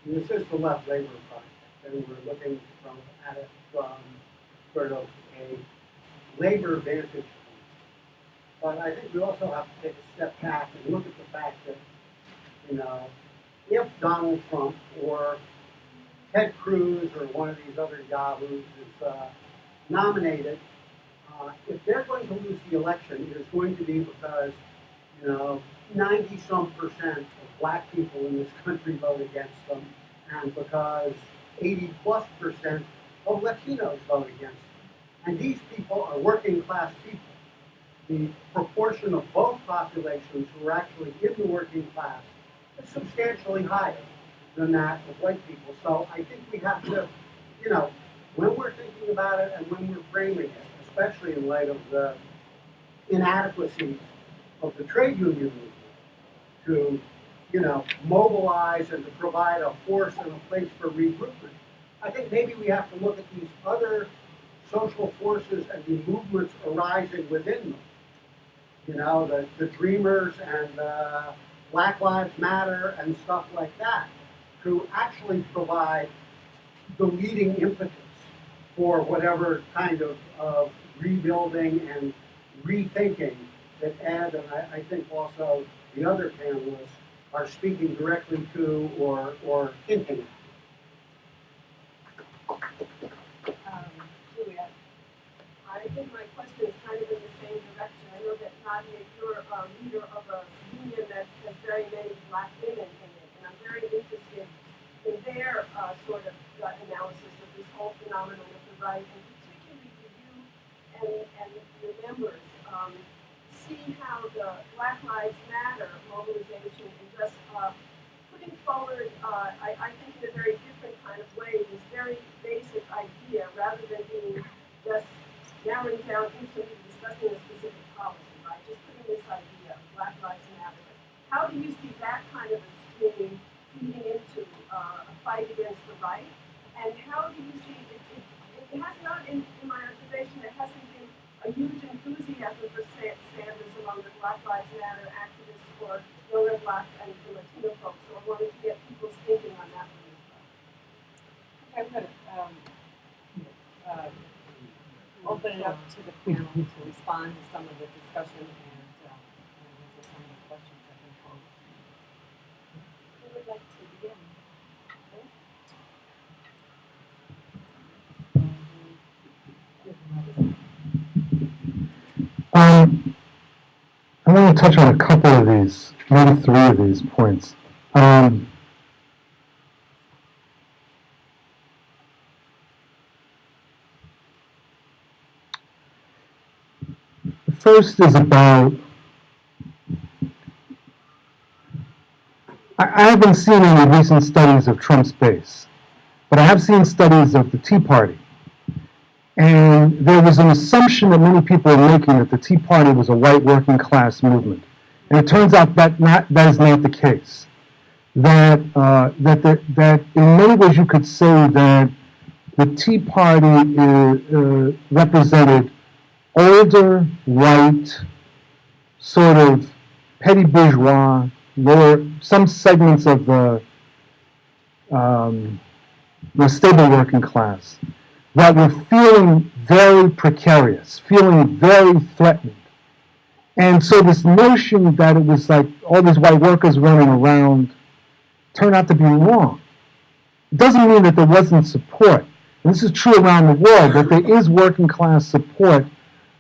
This is the Left Labor Project, and we're looking at it from sort of a labor vantage point. But I think we also have to take a step back and look at the fact that, if Donald Trump or Ted Cruz or one of these other yahoos is nominated, if they're going to lose the election, it is going to be because, 90-some% of black people in this country vote against them, and because 80+% of Latinos vote against them. And these people are working class people. The proportion of both populations who are actually in the working class is substantially higher than that of white people. So I think we have to, when we're thinking about it and when we're framing it, especially in light of the inadequacies of the trade union movement, to, mobilize and to provide a force and a place for regroupment, I think maybe we have to look at these other social forces and the movements arising within them. The Dreamers and Black Lives Matter and stuff like that, to actually provide the leading impetus for whatever kind of rebuilding and rethinking that Ed and I think also the other panelists are speaking directly to or hinting at. Juliet. I think my question is kind of in the same direction. I know that Nadia, you're a leader of a union that has very many black women in it, and I'm very interested in their sort of analysis of this whole phenomenon of the right, and particularly do you and your members see how the Black Lives Matter mobilization and just putting forward, I think in a very different kind of way, this very basic idea, rather than being just narrowing down instantly discussing a specific policy, right? Just putting this idea, Black Lives Matter. How do you see that kind of a stream feeding into a fight against the right? And how do you see it has not, in my observation, it hasn't been a huge enthusiasm for Sanders among the Black Lives Matter activists or younger Black and Latino folks. So I wanted to get people's thinking on that one as well. I'm going to open it up to the panel to respond to some of the discussion and answer some of the questions that have been posed. Who would like to begin? Okay. I want to touch on a couple of these, maybe three of these points. The first is about, I haven't seen any recent studies of Trump's base, but I have seen studies of the Tea Party. And there was an assumption that many people are making that the Tea Party was a white working class movement. And it turns out that is not the case. That in many ways you could say that the Tea Party represented older, white, sort of petty bourgeois, lower, some segments of the stable working class that were feeling very precarious, feeling very threatened. And so this notion that it was like all these white workers running around turned out to be wrong. It doesn't mean that there wasn't support. And this is true around the world, that there is working class support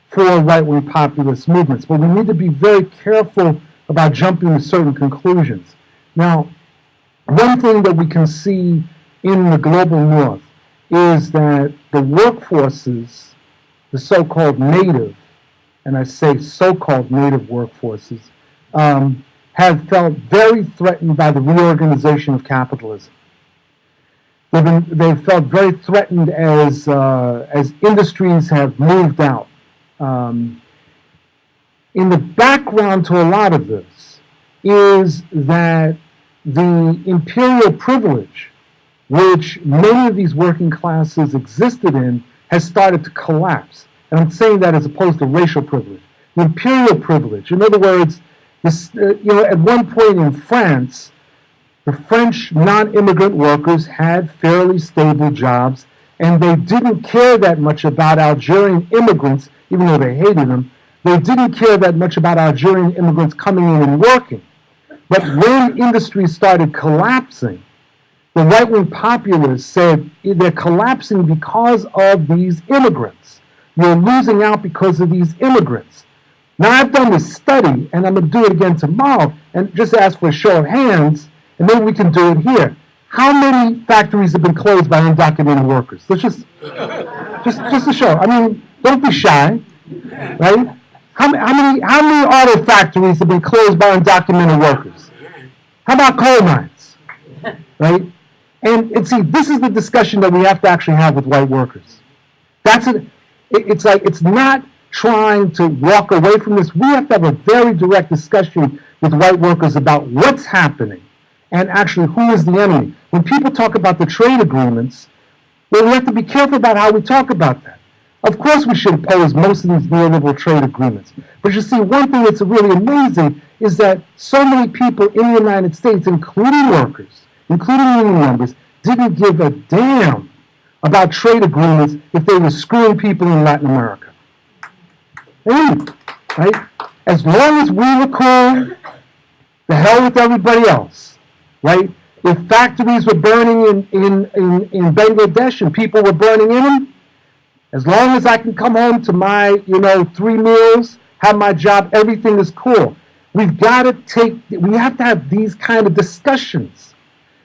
for right-wing populist movements. But we need to be very careful about jumping to certain conclusions. Now, one thing that we can see in the global north is that the workforces, the so-called native, and I say so-called native workforces, have felt very threatened by the reorganization of capitalism. They've felt very threatened as industries have moved out. In the background to a lot of this is that the imperial privilege which many of these working classes existed in has started to collapse. And I'm saying that as opposed to racial privilege. The imperial privilege, in other words, this, at one point in France, the French non-immigrant workers had fairly stable jobs, and they didn't care that much about Algerian immigrants, even though they hated them. They didn't care that much about Algerian immigrants coming in and working. But when industries started collapsing, the right-wing populists said they're collapsing because of these immigrants. You're losing out because of these immigrants. Now, I've done this study, and I'm going to do it again tomorrow, and just ask for a show of hands, and maybe we can do it here. How many factories have been closed by undocumented workers? Let's just a show. I mean, don't be shy, right? How many auto factories have been closed by undocumented workers? How about coal mines, right? And see, this is the discussion that we have to actually have with white workers. It's not trying to walk away from this. We have to have a very direct discussion with white workers about what's happening and actually who is the enemy. When people talk about the trade agreements, well, we have to be careful about how we talk about that. Of course we should oppose most of these neoliberal trade agreements. But you see, one thing that's really amazing is that so many people in the United States, including workers, including union members, didn't give a damn about trade agreements if they were screwing people in Latin America. They didn't, right? As long as we were cool, the hell with everybody else, right? If factories were burning in Bangladesh and people were burning in them, as long as I can come home to my, 3 meals, have my job, everything is cool. We have to have these kind of discussions.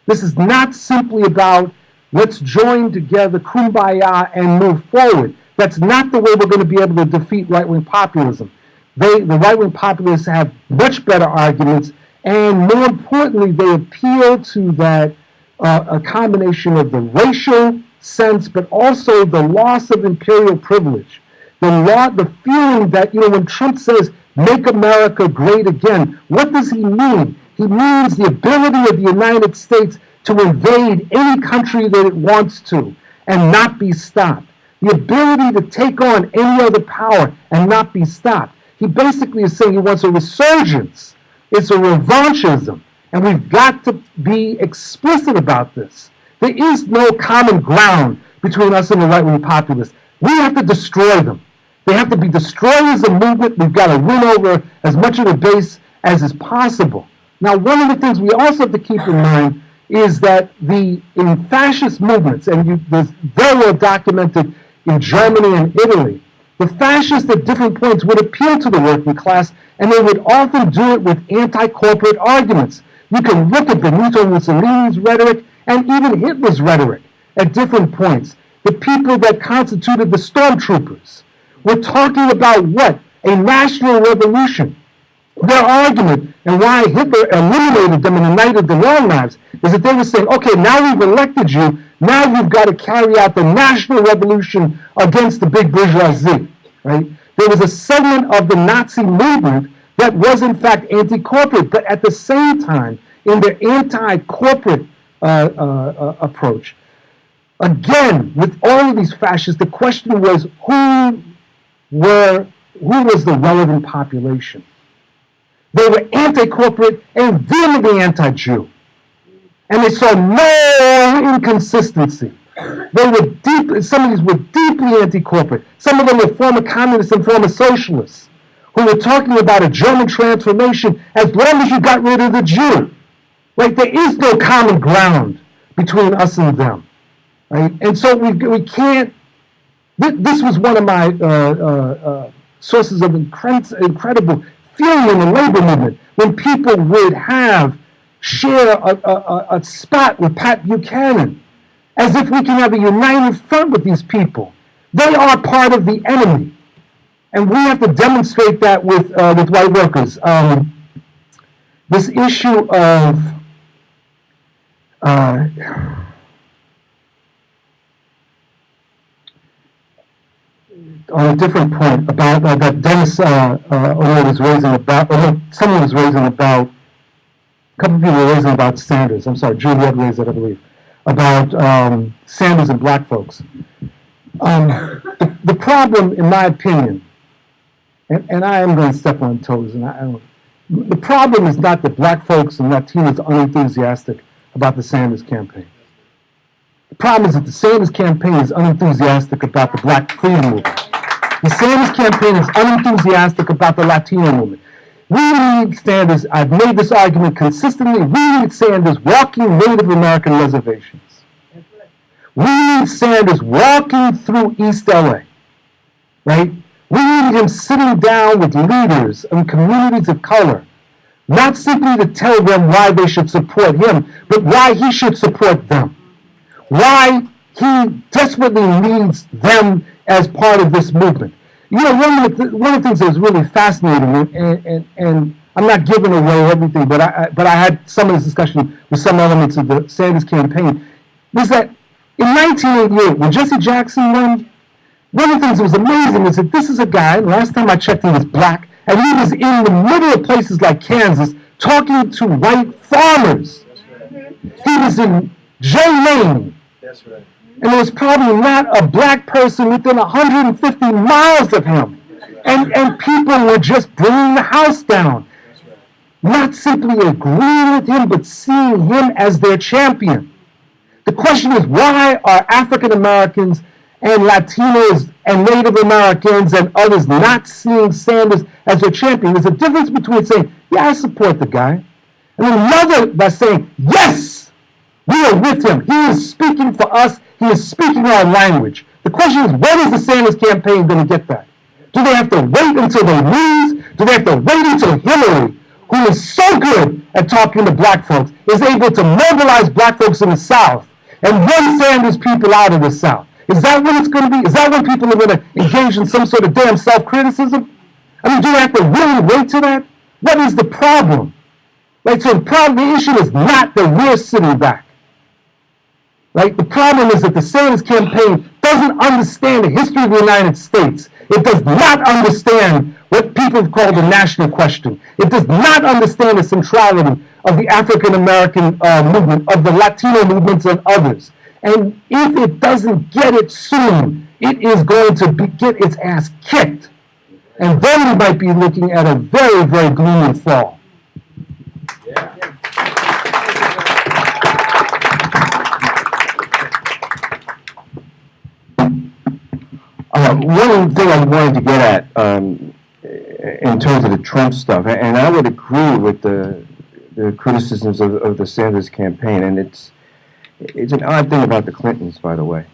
This is not simply about let's join together, kumbaya, and move forward. That's not the way we're going to be able to defeat right-wing populism. The right-wing populists have much better arguments, and more importantly, they appeal to that a combination of the racial sense, but also the loss of imperial privilege. The feeling that, when Trump says, make America great again, what does he mean? He means the ability of the United States to invade any country that it wants to and not be stopped. The ability to take on any other power and not be stopped. He basically is saying he wants a resurgence. It's a revanchism. And we've got to be explicit about this. There is no common ground between us and the right-wing populists. We have to destroy them. They have to be destroyed as a movement. We've got to win over as much of the base as is possible. Now, one of the things we also have to keep in mind is that in fascist movements, and there's very well documented in Germany and Italy, the fascists at different points would appeal to the working class And they would often do it with anti-corporate arguments. You can look at Benito Mussolini's rhetoric and even Hitler's rhetoric at different points. The people that constituted the stormtroopers were talking about what? A national revolution. Their argument and why Hitler eliminated them and united the long knives is that they were saying, okay, now we've elected you, now you've got to carry out the national revolution against the big bourgeoisie, right? There was a segment of the Nazi movement that was in fact anti-corporate, but at the same time, in their anti-corporate approach, again, with all of these fascists, the question was who was the relevant population? They were anti-corporate and vehemently anti-Jew. And they saw no inconsistency. They were some of these were deeply anti-corporate. Some of them were former communists and former socialists who were talking about a German transformation as long as you got rid of the Jew. Right? There is no common ground between us and them. Right? And so we can't, this was one of my sources of incredible feeling in the labor movement, when people would share a spot with Pat Buchanan, as if we can have a united front with these people. They are part of the enemy, and we have to demonstrate that with white workers. This issue of on a different point about that Dennis was raising about, someone was raising about, a couple of people were raising about Sanders. I'm sorry, Juliet raised it, I believe, about Sanders and black folks. The problem, in my opinion, and I am going to step on toes, and the problem is not that black folks and Latinos are unenthusiastic about the Sanders campaign. The problem is that the Sanders campaign is unenthusiastic about the black freedom movement. The Sanders campaign is unenthusiastic about the Latino movement. We need Sanders, I've made this argument consistently, we need Sanders walking Native American reservations. We need Sanders walking through East LA, right? We need him sitting down with leaders and communities of color, not simply to tell them why they should support him, but why he should support them. Why he desperately needs them as part of this movement. You know, one of the things that was really fascinating, and I'm not giving away everything, but I had some of this discussion with some elements of the Sanders campaign, was that in 1988, when Jesse Jackson won, one of the things that was amazing is that this is a guy, last time I checked he was black, and he was in the middle of places like Kansas talking to white farmers. He was in Jay Lane. That's right. And there was probably not a black person within 150 miles of him. And people were just bringing the house down. Not simply agreeing with him, but seeing him as their champion. The question is, why are African Americans and Latinos and Native Americans and others not seeing Sanders as their champion? There's a difference between saying, yeah, I support the guy, and another by saying, yes, we are with him. He is speaking for us. He is speaking our language. The question is, when is the Sanders campaign going to get that? Do they have to wait until they lose? Do they have to wait until Hillary, who is so good at talking to black folks, is able to mobilize black folks in the South and run Sanders people out of the South? Is that when it's going to be? Is that when people are going to engage in some sort of damn self-criticism? I mean, do they have to really wait to that? What is the problem? Right, so the issue is not that we're sitting back. Right? The problem is that the Sanders campaign doesn't understand the history of the United States. It does not understand what people have called the national question. It does not understand the centrality of the African American movement, of the Latino movements and others. And if it doesn't get it soon, it is going to get its ass kicked. And then we might be looking at a very, very gloomy fall. Yeah. One thing I wanted to get at in terms of the Trump stuff, and I would agree with the criticisms of the Sanders campaign, and it's an odd thing about the Clintons, by the way.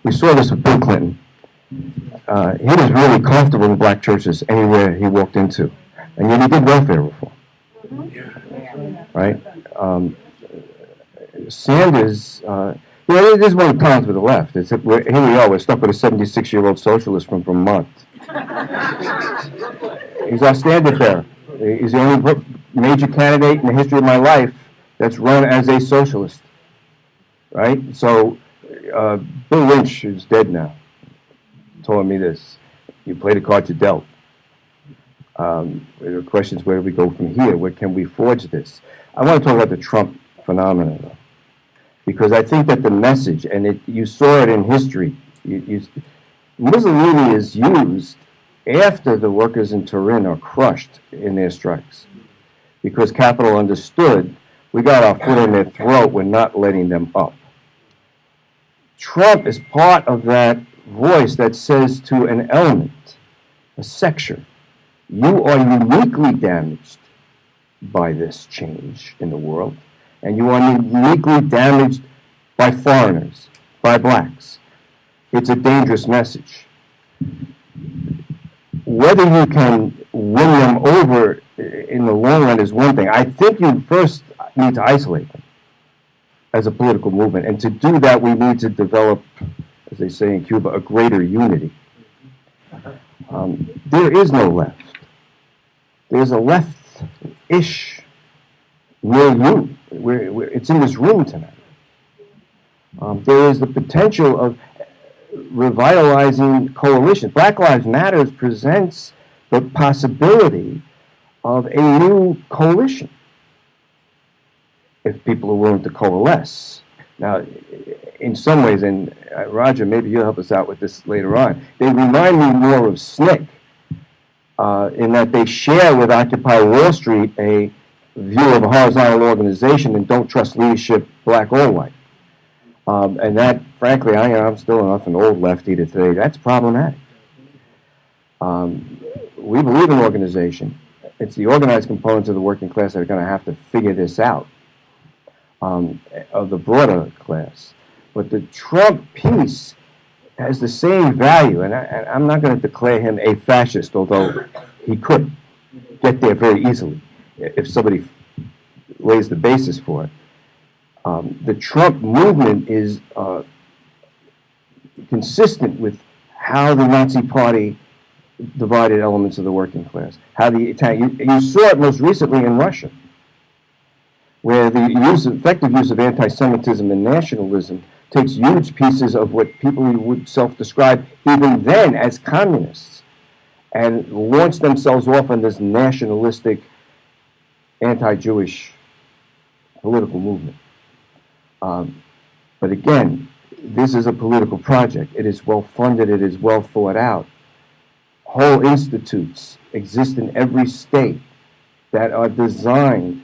We saw this with Bill Clinton. He was really comfortable in black churches anywhere he walked into. And yet he did welfare reform. Right? Sanders, this is one of the problems with the left. It's that here we are, we're stuck with a 76-year-old socialist from Vermont. He's our standard bearer. He's the only major candidate in the history of my life that's run as a socialist. Right? So, Bill Lynch, who's dead now, told me this. You play the cards you dealt. There are questions, where do we go from here? Where can we forge this? I want to talk about the Trump phenomenon, though, because I think that the message, and you saw it in history, Mussolini is used after the workers in Turin are crushed in their strikes, because capital understood, we got our foot in their throat, we're not letting them up. Trump is part of that voice that says to an element, a section, you are uniquely damaged by this change in the world, and you are uniquely damaged by foreigners, by blacks. It's a dangerous message. Whether you can win them over in the long run is one thing. I think you first need to isolate them as a political movement, and to do that we need to develop, as they say in Cuba, a greater unity. There is no left. There's a left-ish milieu. It's in this room tonight. There is the potential of revitalizing coalitions. Black Lives Matter presents the possibility of a new coalition, if people are willing to coalesce. Now, in some ways, and Roger, maybe you'll help us out with this later on, they remind me more of SNCC, in that they share with Occupy Wall Street a view of a horizontal organization and don't trust leadership, black or white. And that, frankly, I'm still enough an old lefty to say that's problematic. We believe in organization. It's the organized components of the working class that are going to have to figure this out, of the broader class. But the Trump piece has the same value, and I'm not going to declare him a fascist, although he could get there very easily if somebody lays the basis for it. The Trump movement is consistent with how the Nazi Party divided elements of the working class. How the Italian, you saw it most recently in Russia, where the effective use of anti-Semitism and nationalism takes huge pieces of what people would self-describe even then as communists and launch themselves off on this nationalistic, anti-Jewish political movement. But again, this is a political project. It is well funded. It is well thought out. Whole institutes exist in every state that are designed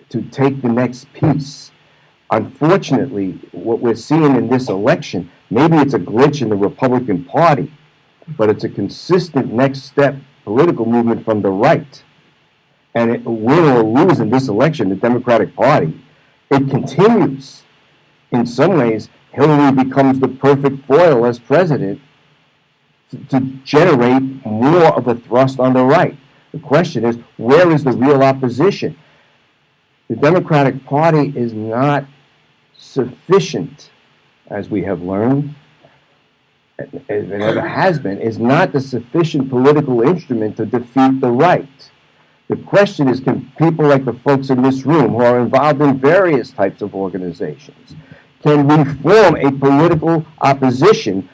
to take the next piece. Unfortunately, what we're seeing in this election, maybe it's a glitch in the Republican Party, but it's a consistent next step political movement from the right. And win or lose in this election, the Democratic Party, it continues. In some ways, Hillary becomes the perfect foil as president to generate more of a thrust on the right. The question is, where is the real opposition? The Democratic Party is not sufficient, as we have learned, as it ever has been, is not the sufficient political instrument to defeat the right. The question is, can people like the folks in this room who are involved in various types of organizations, can we form a political opposition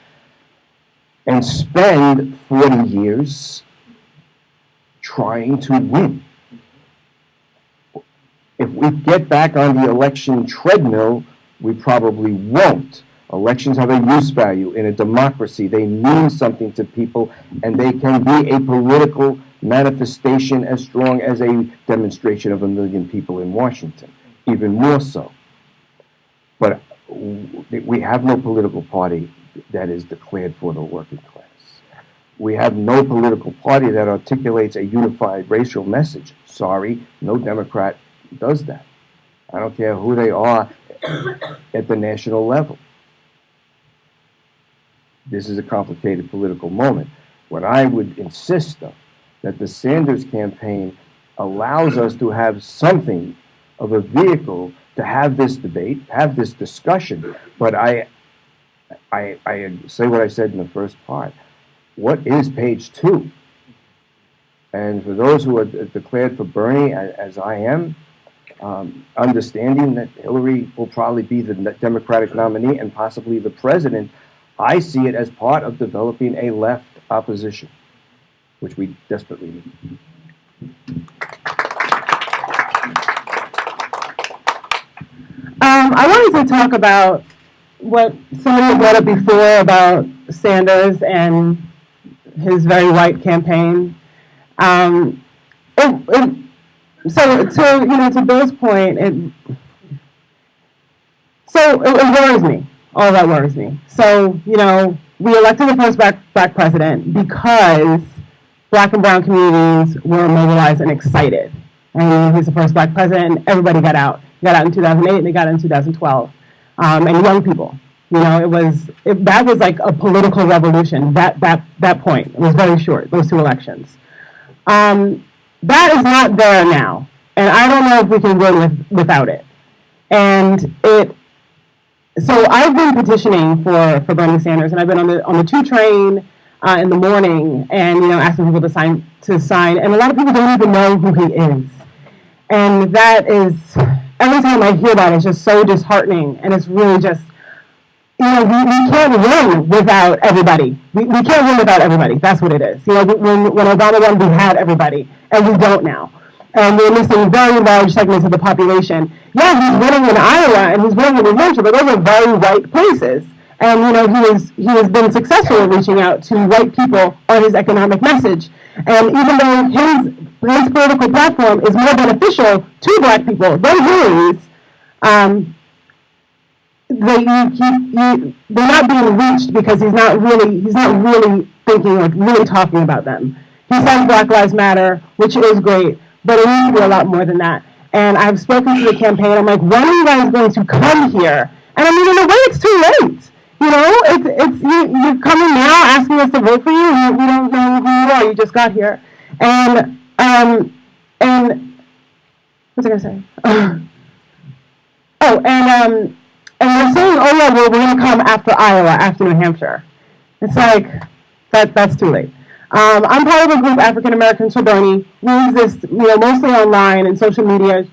and spend 40 years trying to win? If we get back on the election treadmill, we probably won't. Elections have a use value in a democracy. They mean something to people, and they can be a political manifestation as strong as a demonstration of 1 million people in Washington, even more so. But we have no political party that is declared for the working class. We have no political party that articulates a unified racial message. Sorry, no Democrat does that. I don't care who they are at the national level. This is a complicated political moment. What I would insist, though, that the Sanders campaign allows us to have something of a vehicle to have this debate, have this discussion. But I say what I said in the first part. What is page 2? And for those who are declared for Bernie, as I am, understanding that Hillary will probably be the Democratic nominee and possibly the president, I see it as part of developing a left opposition, which we desperately need. I wanted to talk about what somebody brought up before about Sanders and his very white campaign. So to Bill's point, it worries me. All that worries me. So, we elected the first black president because black and brown communities were mobilized and excited. And he's the first black president, and everybody got out. They got out in 2008, and they got out in 2012. And young people, that was like a political revolution, that point. It was very short, those 2 elections. That is not there now. And I don't know if we can win without it. And so I've been petitioning for Bernie Sanders, and I've been on the 2 train in the morning, and asking people to sign. And a lot of people don't even know who he is. And that is, every time I hear that, it's just so disheartening, and it's really just, we can't win without everybody. We can't win without everybody. That's what it is. When Obama won, we had everybody, and we don't now. And we're missing very large segments of the population. Yeah, he's winning in Iowa and he's winning in New Hampshire, but those are very white places. And he has been successful in reaching out to white people on his economic message. And even though his political platform is more beneficial to black people than Hillary's, they're not being reached because he's not really thinking or really talking about them. He says Black Lives Matter, which is great, but it needs to be a lot more than that. And I've spoken to the campaign. I'm like, when are you guys going to come here? And I mean, in a way, it's too late. You're coming now asking us to vote for you, and we don't know who you are. You just got here. And what's I gonna say? And they're saying, oh yeah, we're gonna come after Iowa, after New Hampshire. It's like that's too late. I'm part of a group, African Americans for Bernie. We exist, mostly online and social media,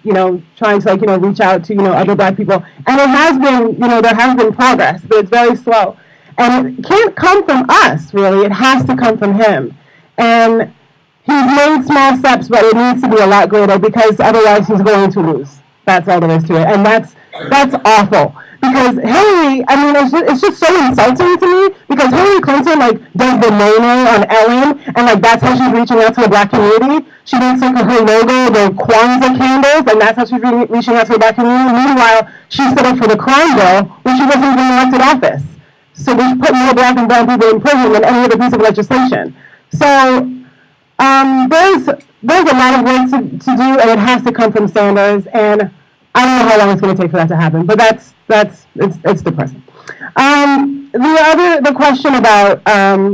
trying to reach out to, other black people. And it has been, there has been progress, but it's very slow. And it can't come from us, really. It has to come from him. And he's made small steps, but it needs to be a lot greater because otherwise he's going to lose. That's all there is to it. And that's awful. Because Hillary, I mean, it's just so insulting to me because Hillary Clinton, does the nay-nay on Ellen, and, that's how she's reaching out to the black community. She makes, her logo, the Kwanzaa candles, and that's how she's reaching out to the black community. Meanwhile, she stood up for the crime bill when she wasn't even elected office. So we put more black and brown people in prison than any other piece of legislation. So there's a lot of work to do, and it has to come from Sanders, and I don't know how long it's going to take for that to happen, but it's depressing. The question about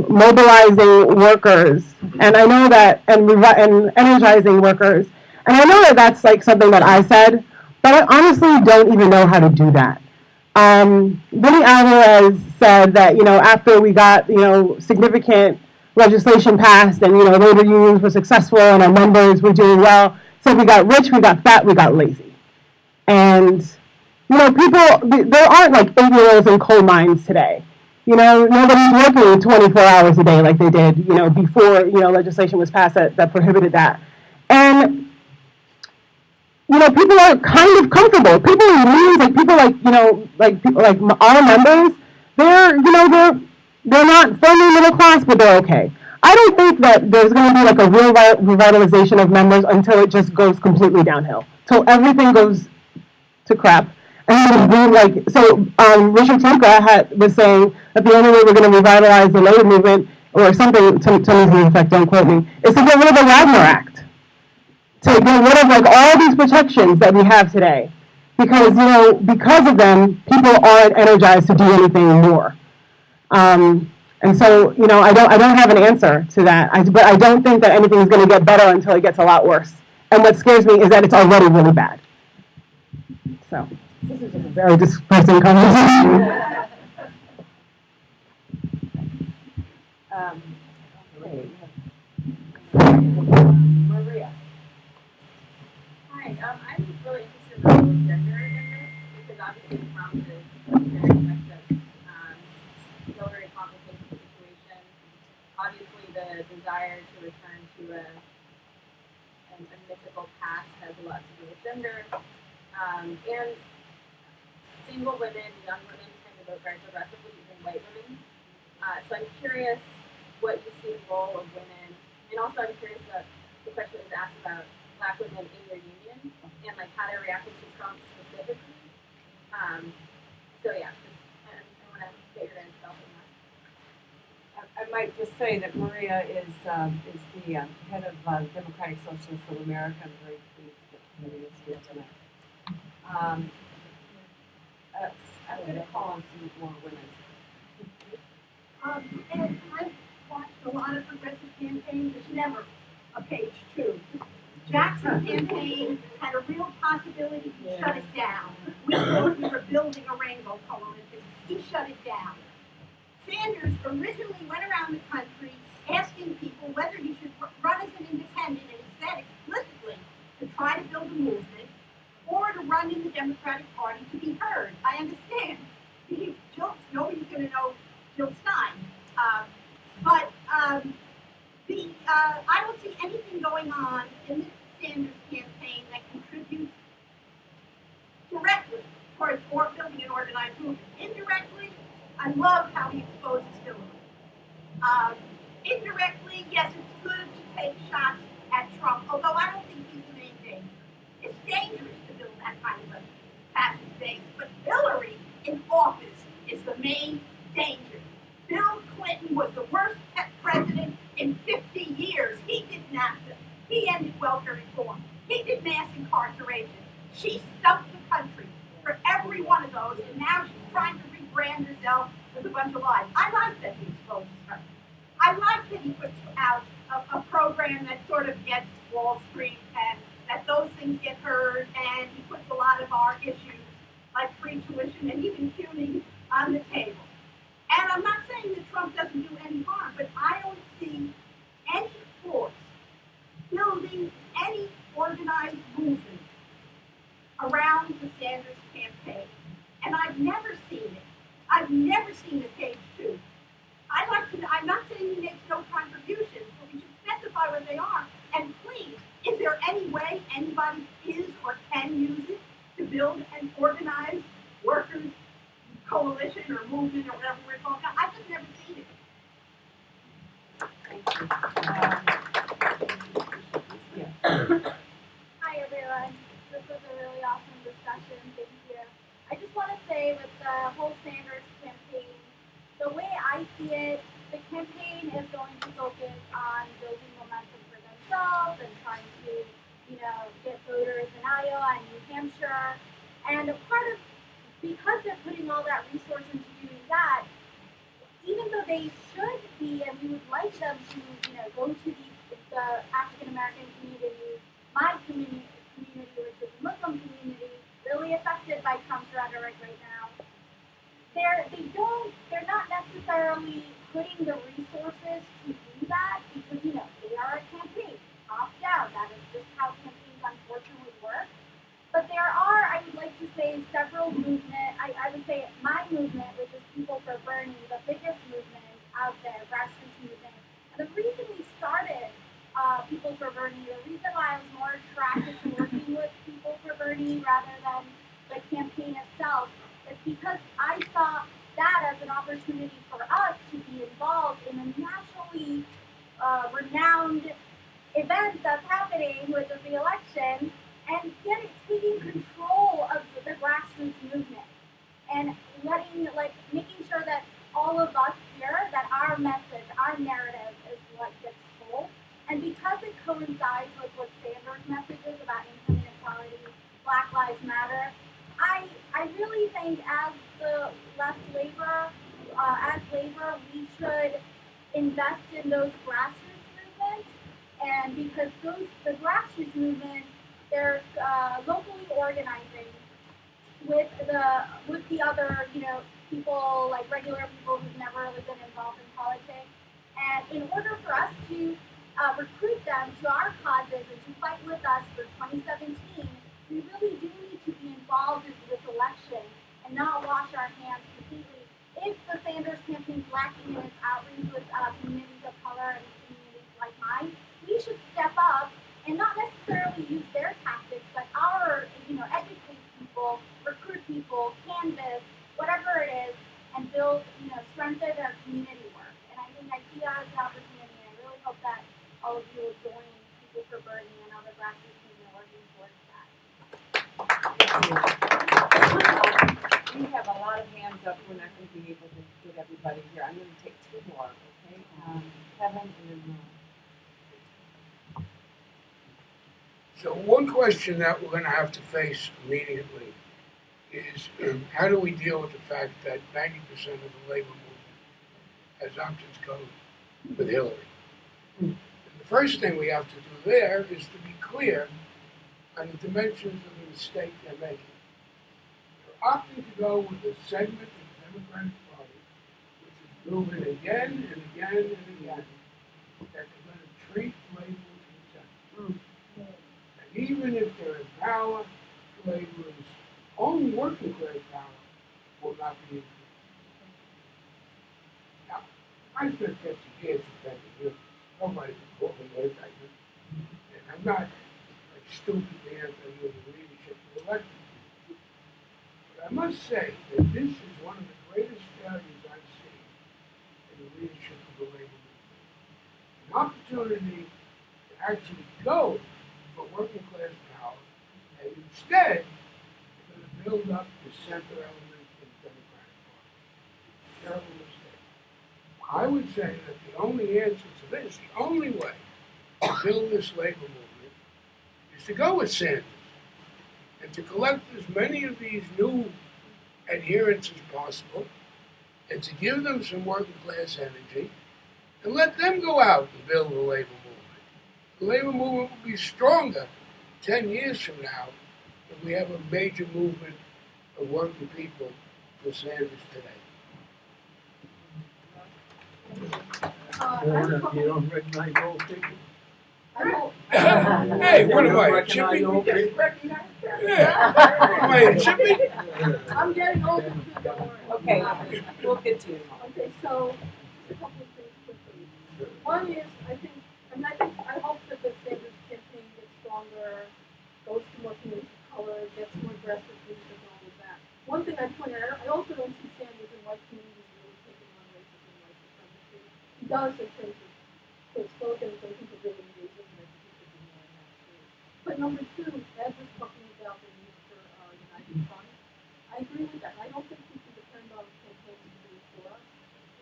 mobilizing workers, and I know that, and energizing workers, and I know that that's something that I said, but I honestly don't even know how to do that. Benny Alvarez said that, after we got, significant legislation passed and, labor unions were successful and our members were doing well, so we got rich, we got fat, we got lazy. And, people, there aren't 8-year-olds in coal mines today. Nobody's working 24 hours a day like they did, before, legislation was passed that prohibited that. And, people are kind of comfortable. People in unions, people our members, they're not firmly middle class, but they're okay. I don't think that there's going to be a real revitalization of members until it just goes completely downhill, till everything goes to crap. And Richard Trumka was saying that the only way we're going to revitalize the labor movement, or something to the effect, don't quote me, is to get rid of the Wagner Act, to get rid of all these protections that we have today, because of them, people aren't energized to do anything more. And so, I don't have an answer to that. But I don't think that anything is going to get better until it gets a lot worse. And what scares me is that it's already really bad. So, this is just a very depressing conversation. Maria. Hi, I'm really interested in the role of gender in this because obviously Trump is very sexist, still very complicated situation. Obviously, the desire to return to a mythical past has a lot to do with gender, and single women, young women tend to vote very progressively, even white women. So I'm curious what you see the role of women, and also I'm curious about the question was asked about Black women in your union and like how they're reacting to Trump specifically. So yeah, I want to get your guys' thoughts on that. I might just say that Maria is the head of Democratic Socialists of America. I'm very pleased that Maria is here tonight. I'm going to call on some more women. And I've watched a lot of progressive campaigns. There's never a page two. Jackson campaign had a real possibility to shut it down. We thought we were building a rainbow coalition. He shut it down. Sanders originally went around the country asking people whether he should run as an independent, and he said explicitly to try to build a movement or to run in the Democratic Party to be heard. I understand. Nobody's going to know Jill Stein. I don't see anything going on in the Sanders campaign that contributes directly towards building an organized movement. Indirectly, I love how he exposes Hillary. Indirectly, yes, it's good to take shots at Trump, although I don't think he's the main danger. It's dangerous to build that kind of a fascist base, but Hillary in office is the main danger. Bill Clinton was the worst president in 50 years. He did NAFTA. He ended welfare reform. He did mass incarceration. She stumped the country for every one of those, and now she's trying to rebrand herself with a bunch of lies. I like that he exposes her. I like that he puts out a program that sort of gets Wall Street and that those things get heard, and he puts a lot of our issues like free tuition and even CUNY on the table. And I'm not saying that Trump doesn't do any harm, but I don't see any force building any organized movement around the Sanders campaign. And I've never seen it. I've never seen a page two. I'm not saying he makes no contributions, but we should specify what they are. And please, is there any way anybody is or can use it to build an organized workers' coalition or movement or whatever we're calling it? I've just never seen it. Thank you. Hi everyone. This was a really awesome discussion. Thank you. I just want to say with the whole Sanders campaign, the way I see it, the campaign is going to focus on building momentum for themselves and trying to, get voters in Iowa and New Hampshire. And a part of, because they're putting all that resource into doing that, even though they should be, and we would like them to, go to the African American community, my community, which is the Muslim community, really affected by Trump's rhetoric right now. They're not necessarily putting the resources to do that because, they are a campaign, top down. That is just how campaigns unfortunately work. But there are, I would like to say, several movements. I would say my movement, which is People for Bernie, the biggest movement out there, grassroots movement. And the reason we started People for Bernie, the reason why I was more attracted to working with People for Bernie rather than the campaign itself is because I saw that as an opportunity for us to be involved in a nationally renowned event that's happening, which is the election, and taking control of the grassroots movement and making sure that all of us here, that our message, our narrative is what gets told. And because it coincides with what Sanders' message is about income inequality, Black Lives Matter, I really think as the left labor as labor, we should invest in those grassroots movements, and because the grassroots movement, they're locally organizing with the other, people, like regular people who've never really been involved in politics. And in order for us to recruit them to our causes and to fight with us for 2017, we really do need to be involved in this election and not wash our hands completely. If the Sanders campaign is lacking in its outreach with communities of color and communities like mine, we should step up and not necessarily use their tactics, but educate people, recruit people, canvas, whatever it is, and build, strengthen our community work. And I think I see that as an opportunity, and I really hope that all of you will join People for Bernie and other grassroots movement working towards that. We have a lot of hands up. We're not going to be able to get everybody here. I'm going to take two more, okay? Kevin and then So one question that we're going to have to face immediately is how do we deal with the fact that 90% of the labor movement has opted to go with Hillary? And the first thing we have to do there is to be clear on the dimensions of the mistake they're making. They're opting to go with a segment of the Democratic Party which is proven again and again and again that they're going to treat labor with contempt. And even if they're in power, labor's own working class power will not be increased. Now, I spent 50 years defending unions. Nobody can call me anti-union. And I'm not like stupidly anti-union leadership of elected people. But I must say that this is one of the greatest failures I've seen in the leadership of the labor movement. An opportunity to actually go for working class power, and instead they're going to build up the center element in the Democratic Party. Terrible mistake. I would say that the only answer to this, the only way to build this labor movement, is to go with Sanders and to collect as many of these new adherents as possible, and to give them some working class energy, and let them go out and build the labor movement. The labor movement will be stronger 10 years from now if we have a major movement of working people for Sanders today. You don't recognize old people? Hey, what am I, a chippy? Yeah. Am I a chippy? I'm getting older too, don't worry. Okay, we'll get to you. Okay, so just a couple of things quickly. One is, I hope that the Sanders campaign gets stronger, goes to more communities of color, gets more aggressive leaders and all of that. One thing I pointed out, I also don't see Sanders in white communities really taking on racism and white supremacy. He does in terms of his slogans and people really engaging, and I think he should be more in that too. But number two, Ed was talking about the need for United Front. I agree with that. I don't think we can depend on campaigns to do it for us.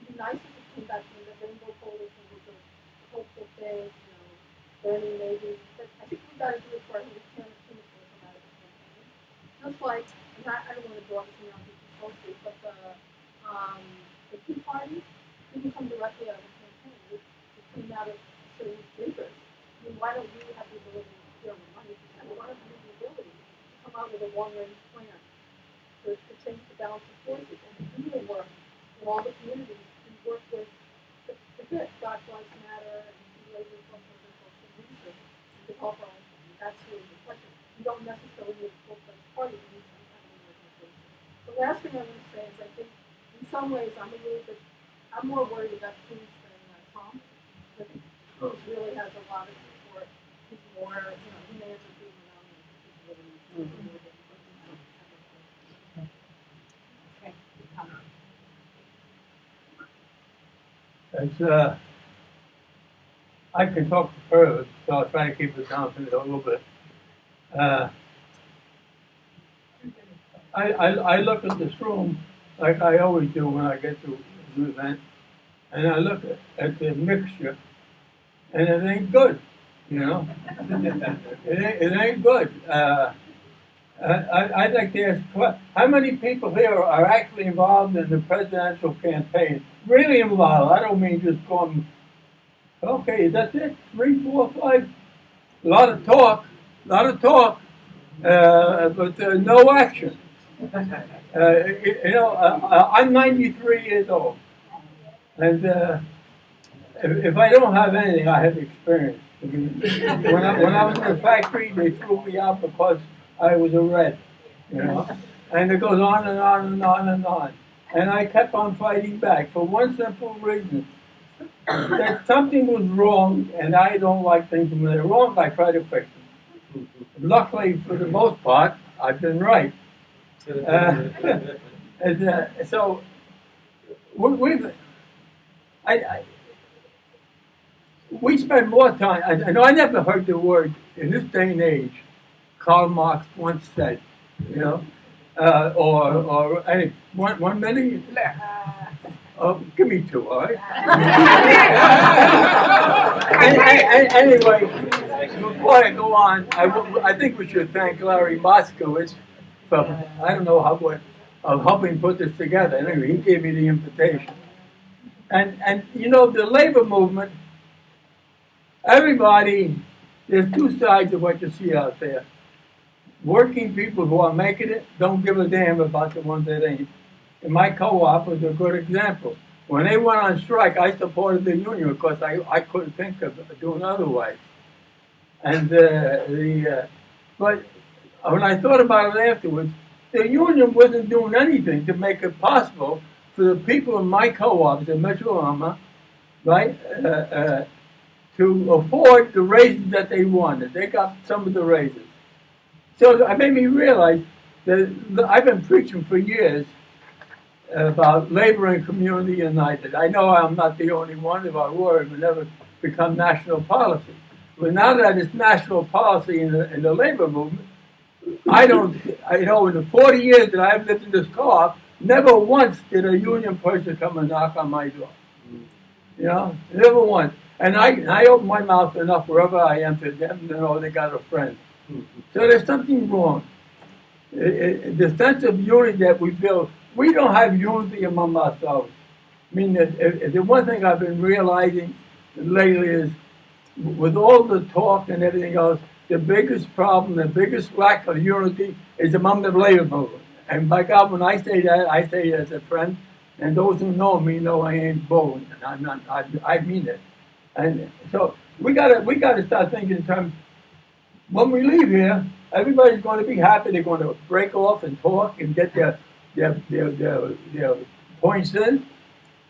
It'd be nice if it came back from the Rainbow Coalition was a hopeful thing, Bernie maybe, but I think we got to do it for our Lieutenant Smith will come out of the campaign. Just like, and I don't want to draw this around too closely, but the Tea Party didn't come directly out of the campaign. It came out of certain thinkers. I mean, why don't we have the ability to share the money? And why don't we have the ability to come out with a long-range plan to change the balance of forces and to do the work in all the communities and work with the good Black Lives Matter and labor to help our that's really the question. You don't necessarily need a full-fledged party, you need some kind of organization. The last thing I'm going to say is I think in some ways I'm more worried about Cruz than Tom. I think Cruz really has a lot of support. He's more, he may have been around and he's really a little bit Okay. It's, I can talk further, so I'll try to keep it down to a little bit. I look at this room like I always do when I get to an event, and I look at the mixture, and it ain't good, It ain't good. I'd like to ask, how many people here are actually involved in the presidential campaign? Really involved. I don't mean just going, okay, that's it, 3, 4, 5. A lot of talk, but no action. I'm 93 years old, and if I don't have anything, I have experience. When I was in the factory, they threw me out because I was a red, and it goes on and on and on and on. And I kept on fighting back for one simple reason, that something was wrong, and I don't like things when they're wrong. I try to fix them. Luckily, for the most part, I've been right. So we spend more time. I know I never heard the word in this day and age. Karl Marx once said, or hey, 1 minute. Give me 2, all right? Anyway, before I go on, I think we should thank Larry Moskowitz for, I don't know how much, of helping put this together. Anyway, he gave me the invitation. And the labor movement, everybody, there's 2 sides of what you see out there. Working people who are making it don't give a damn about the ones that ain't. And my co-op was a good example. When they went on strike, I supported the union because I couldn't think of doing otherwise. And but when I thought about it afterwards, the union wasn't doing anything to make it possible for the people in my co-ops in Metro-Loma, right, to afford the raises that they wanted. They got some of the raises. So it made me realize that I've been preaching for years about labor and community united. I know I'm not the only one. If I were, it would never become national policy. But now that it's national policy in the labor movement, in the 40 years that I've lived in this co-op, never once did a union person come and knock on my door. Never once. And I open my mouth enough wherever I enter them to know they got a friend. So there's something wrong. The sense of unity that we build, we don't have unity among ourselves. I mean, the one thing I've been realizing lately is, with all the talk and everything else, the biggest problem, the biggest lack of unity is among the labor movement. And by God, when I say that, I say it as a friend. And those who know me know I ain't bold. And I'm not. I mean it. And so we gotta start thinking in terms. When we leave here, everybody's going to be happy. They're going to break off and talk and get their points in.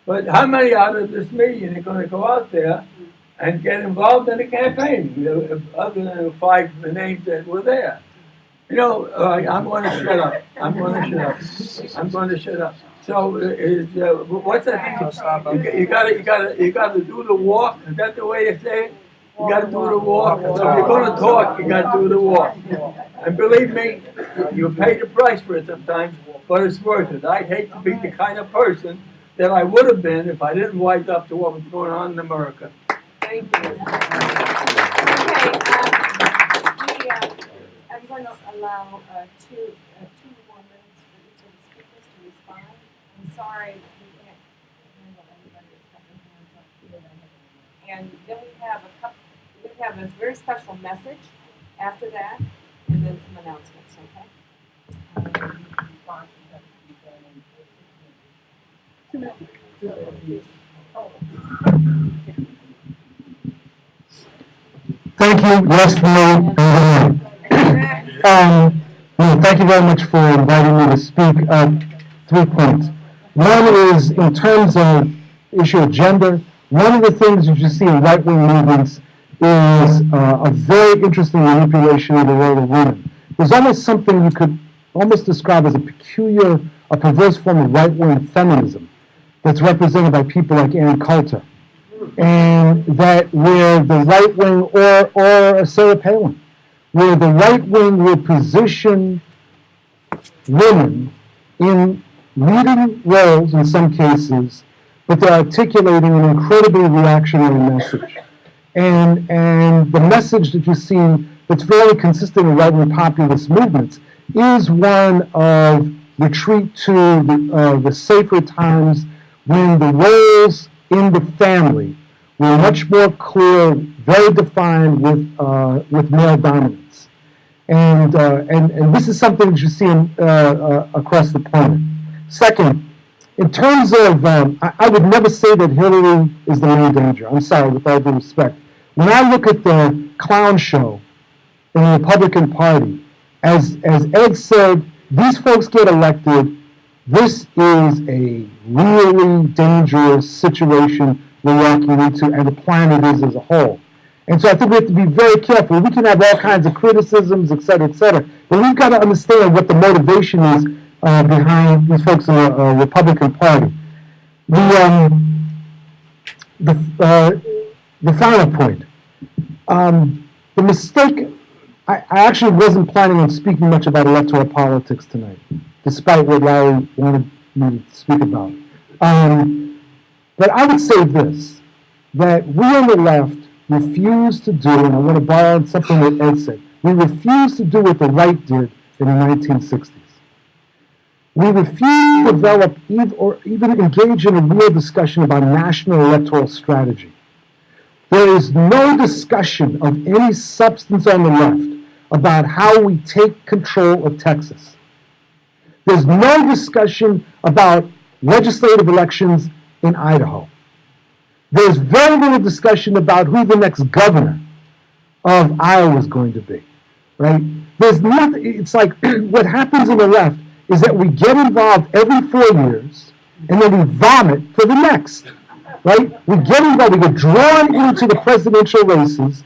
But how many out of this meeting are going to go out there and get involved in the campaign, other than the 5 names that were there? I'm going to shut up. I'm going to shut up. So, what's that thing? You gotta do the walk. Is that the way they say it? You got to do the walk. So if you're going to talk, you got to do the walk. And believe me, you pay the price for it sometimes, but it's worth it. I'd hate to be the kind of person that I would have been if I didn't wise up to what was going on in America. Thank you. Okay, I'm going to allow 2 more minutes for each of the speakers to respond. I'm sorry we can't handle everybody's coming here. And then we have a very special message after that, and then some announcements, okay? Thank you. Yes, thank you very much for inviting me to speak. 3 points. One is, in terms of issue of gender, one of the things you see in right-wing movements is a very interesting manipulation of the role of women. There's almost something you could almost describe as a perverse form of right-wing feminism that's represented by people like Ann Coulter, and that where the right wing, or Sarah Palin, where the right wing will position women in leading roles in some cases, but they're articulating an incredibly reactionary message. And the message that you see that's very consistent in right-wing populist movements is one of retreat to the safer times when the roles in the family were much more clear, very defined with male dominance. And this is something that you see across the planet. Second, in terms of, I would never say that Hillary is the main danger. I'm sorry, with all due respect. When I look at the clown show in the Republican Party, as Ed said, these folks get elected. This is a really dangerous situation we're walking into, and the planet is as a whole. And so I think we have to be very careful. We can have all kinds of criticisms, et cetera, but we've got to understand what the motivation is behind these folks in the Republican Party. The final point. The mistake, I actually wasn't planning on speaking much about electoral politics tonight, despite what Larry wanted me to speak about. But I would say this, that we on the left refuse to do, and I want to borrow something that Ed said, we refuse to do what the right did in the 1960s. We refuse to develop or even engage in a real discussion about national electoral strategy. There is no discussion of any substance on the left about how we take control of Texas. There's no discussion about legislative elections in Idaho. There's very little discussion about who the next governor of Iowa is going to be, right? There's nothing, it's like what happens on the left is that we get involved every 4 years and then we vomit for the next, right? We get involved, we get drawn into the presidential races.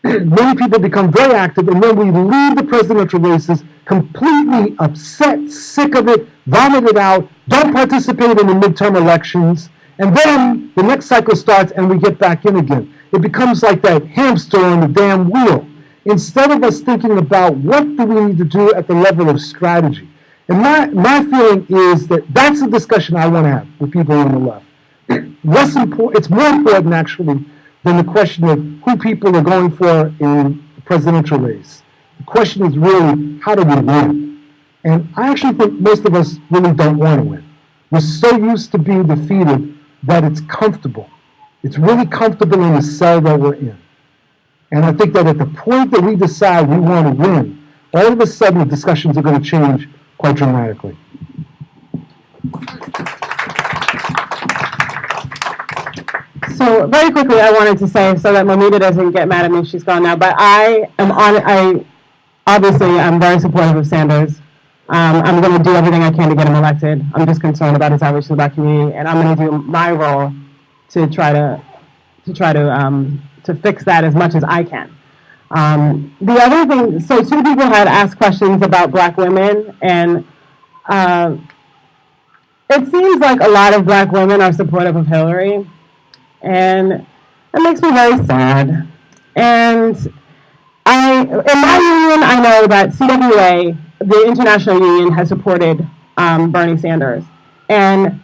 Many people become very active, and then we leave the presidential races completely upset, sick of it, vomit it out, don't participate in the midterm elections, and then the next cycle starts and we get back in again. It becomes like that hamster on the damn wheel. Instead of us thinking about what do we need to do at the level of strategy. And my feeling is that that's a discussion I want to have with people on the left. It's more important, actually, than the question of who people are going for in the presidential race. The question is really, how do we win? And I actually think most of us really don't want to win. We're so used to being defeated that it's comfortable. It's really comfortable in the cell that we're in. And I think that at the point that we decide we want to win, all of a sudden the discussions are going to change quite dramatically. So very quickly, I wanted to say, so that Momita doesn't get mad at me, she's gone now, but obviously I'm very supportive of Sanders. I'm going to do everything I can to get him elected. I'm just concerned about his outreach to the Black community, and I'm going to do my role to try to fix that as much as I can. The other thing, so two people had asked questions about Black women, and it seems like a lot of Black women are supportive of Hillary, and it makes me very sad. And in my union, I know that CWA, the international union, has supported Bernie Sanders, and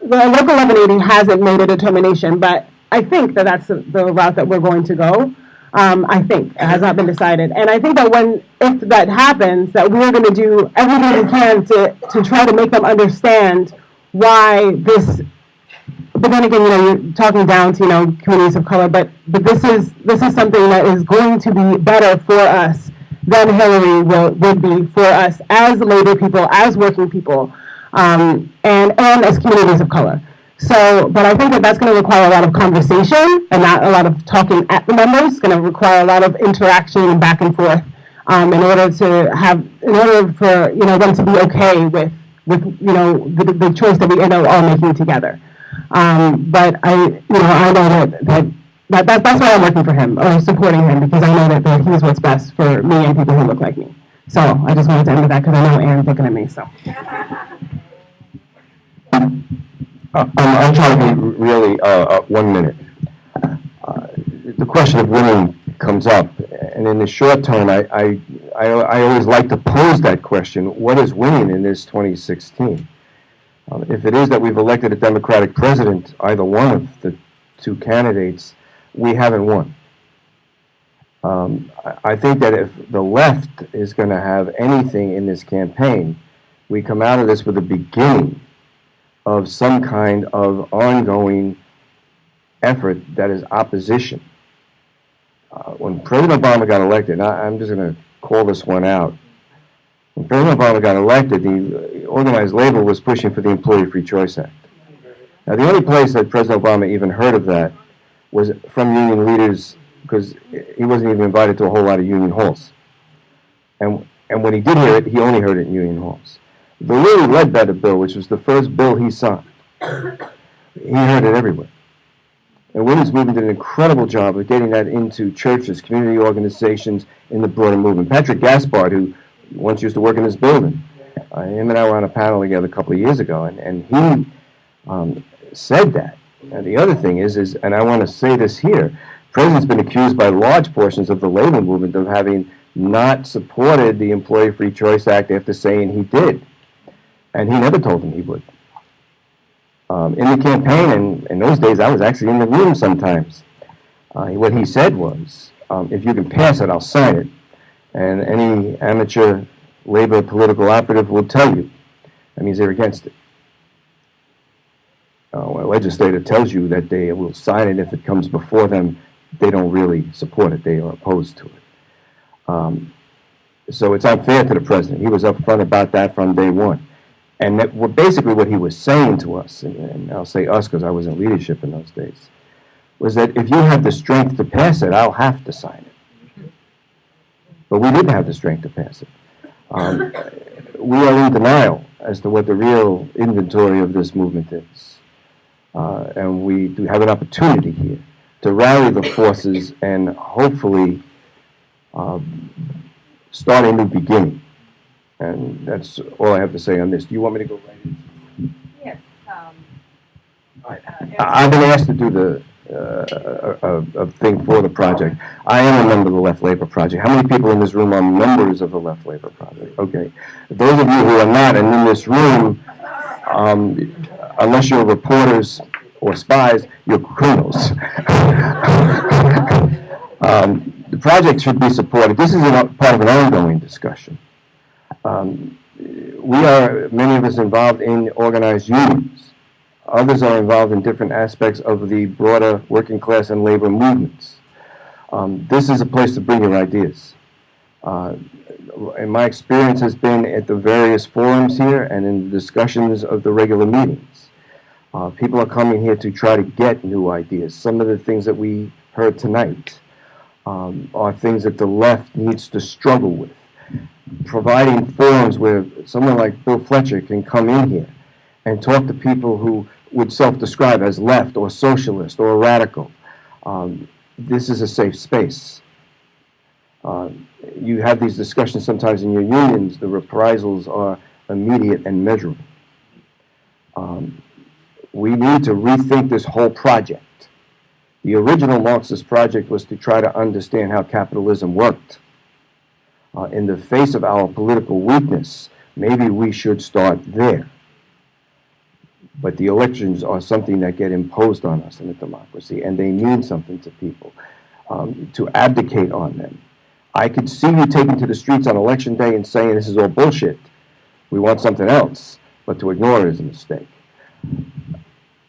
the Local 1180 hasn't made a determination, but I think that that's the route that we're going to go. I think it has not been decided, and I think that if that happens, that we're going to do everything we can to try to make them understand why this. But then again, you're talking down to communities of color, but this is something that is going to be better for us than Hillary would be for us as labor people, as working people, and as communities of color. So, but I think that that's going to require a lot of conversation and not a lot of talking at the members. It's going to require a lot of interaction and back and forth in order for them to be okay with the choice that we end up all making together. But I know that's why I'm working for him or supporting him, because I know that he's what's best for me and people who look like me. So I just wanted to end with that because I know Anne's looking at me. So. I'll try to be really 1 minute. The question of winning comes up, and in the short term, I always like to pose that question: what is winning in this 2016? If it is that we've elected a Democratic president, either one of the two candidates, we haven't won. I think that if the left is going to have anything in this campaign, we come out of this with a beginning of some kind of ongoing effort that is opposition. When President Obama got elected, I'm just going to call this one out. When President Obama got elected, the organized labor was pushing for the Employee Free Choice Act. Now, the only place that President Obama even heard of that was from union leaders, because he wasn't even invited to a whole lot of union halls. And when he did hear it, he only heard it in union halls. The Lilly Ledbetter bill, which was the first bill he signed, he heard it everywhere. And women's movement did an incredible job of getting that into churches, community organizations, in the broader movement. Patrick Gaspard, who once used to work in this building, him and I were on a panel together a couple of years ago, and he said that. And the other thing is, and I want to say this here, the President's been accused by large portions of the labor movement of having not supported the Employee Free Choice Act after saying he did. And he never told them he would. In the campaign, and in those days, I was actually in the room sometimes. What he said was, if you can pass it, I'll sign it. And any amateur labor political operative will tell you that means they're against it. When a legislator tells you that they will sign it if it comes before them, they don't really support it. They are opposed to it. So it's unfair to the president. He was upfront about that from day one. And that, basically what he was saying to us, and I'll say us because I was in leadership in those days, was that if you have the strength to pass it, I'll have to sign it. But we didn't have the strength to pass it. We are in denial as to what the real inventory of this movement is. And we do have an opportunity here to rally the forces and hopefully start a new beginning. And that's all I have to say on this. Do you want me to go right into it? Yes. I've been asked to do a thing for the project. I am a member of the Left Labor Project. How many people in this room are members of the Left Labor Project? Okay. Those of you who are not and in this room, unless you're reporters or spies, you're criminals. The project should be supported. This is part of an ongoing discussion. Many of us involved in organized unions. Others are involved in different aspects of the broader working class and labor movements. This is a place to bring your ideas. And my experience has been at the various forums here and in the discussions of the regular meetings. People are coming here to try to get new ideas. Some of the things that we heard tonight are things that the left needs to struggle with. Providing forums where someone like Bill Fletcher can come in here and talk to people who would self-describe as left or socialist or radical. This is a safe space. You have these discussions sometimes in your unions. The reprisals are immediate and measurable. We need to rethink this whole project. The original Marxist project was to try to understand how capitalism worked. In the face of our political weakness, maybe we should start there. But the elections are something that get imposed on us in a democracy, and they mean something to people. To abdicate on them. I could see you taking to the streets on election day and saying this is all bullshit. We want something else, but to ignore it is a mistake.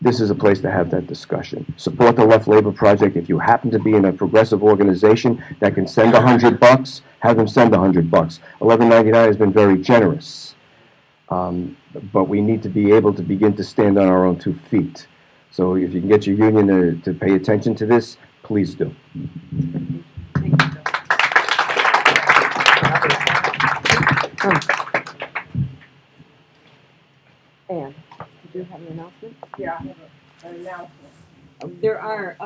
This is a place to have that discussion. Support the Left Labor Project. If you happen to be in a progressive organization that can send $100, have them send $100. $11.99 has been very generous. But we need to be able to begin to stand on our own 2 feet. So if you can get your union to pay attention to this, please do. Ann, do you have an announcement? Yeah, I have an announcement. There are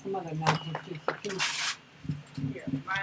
some other announcements too. Here, my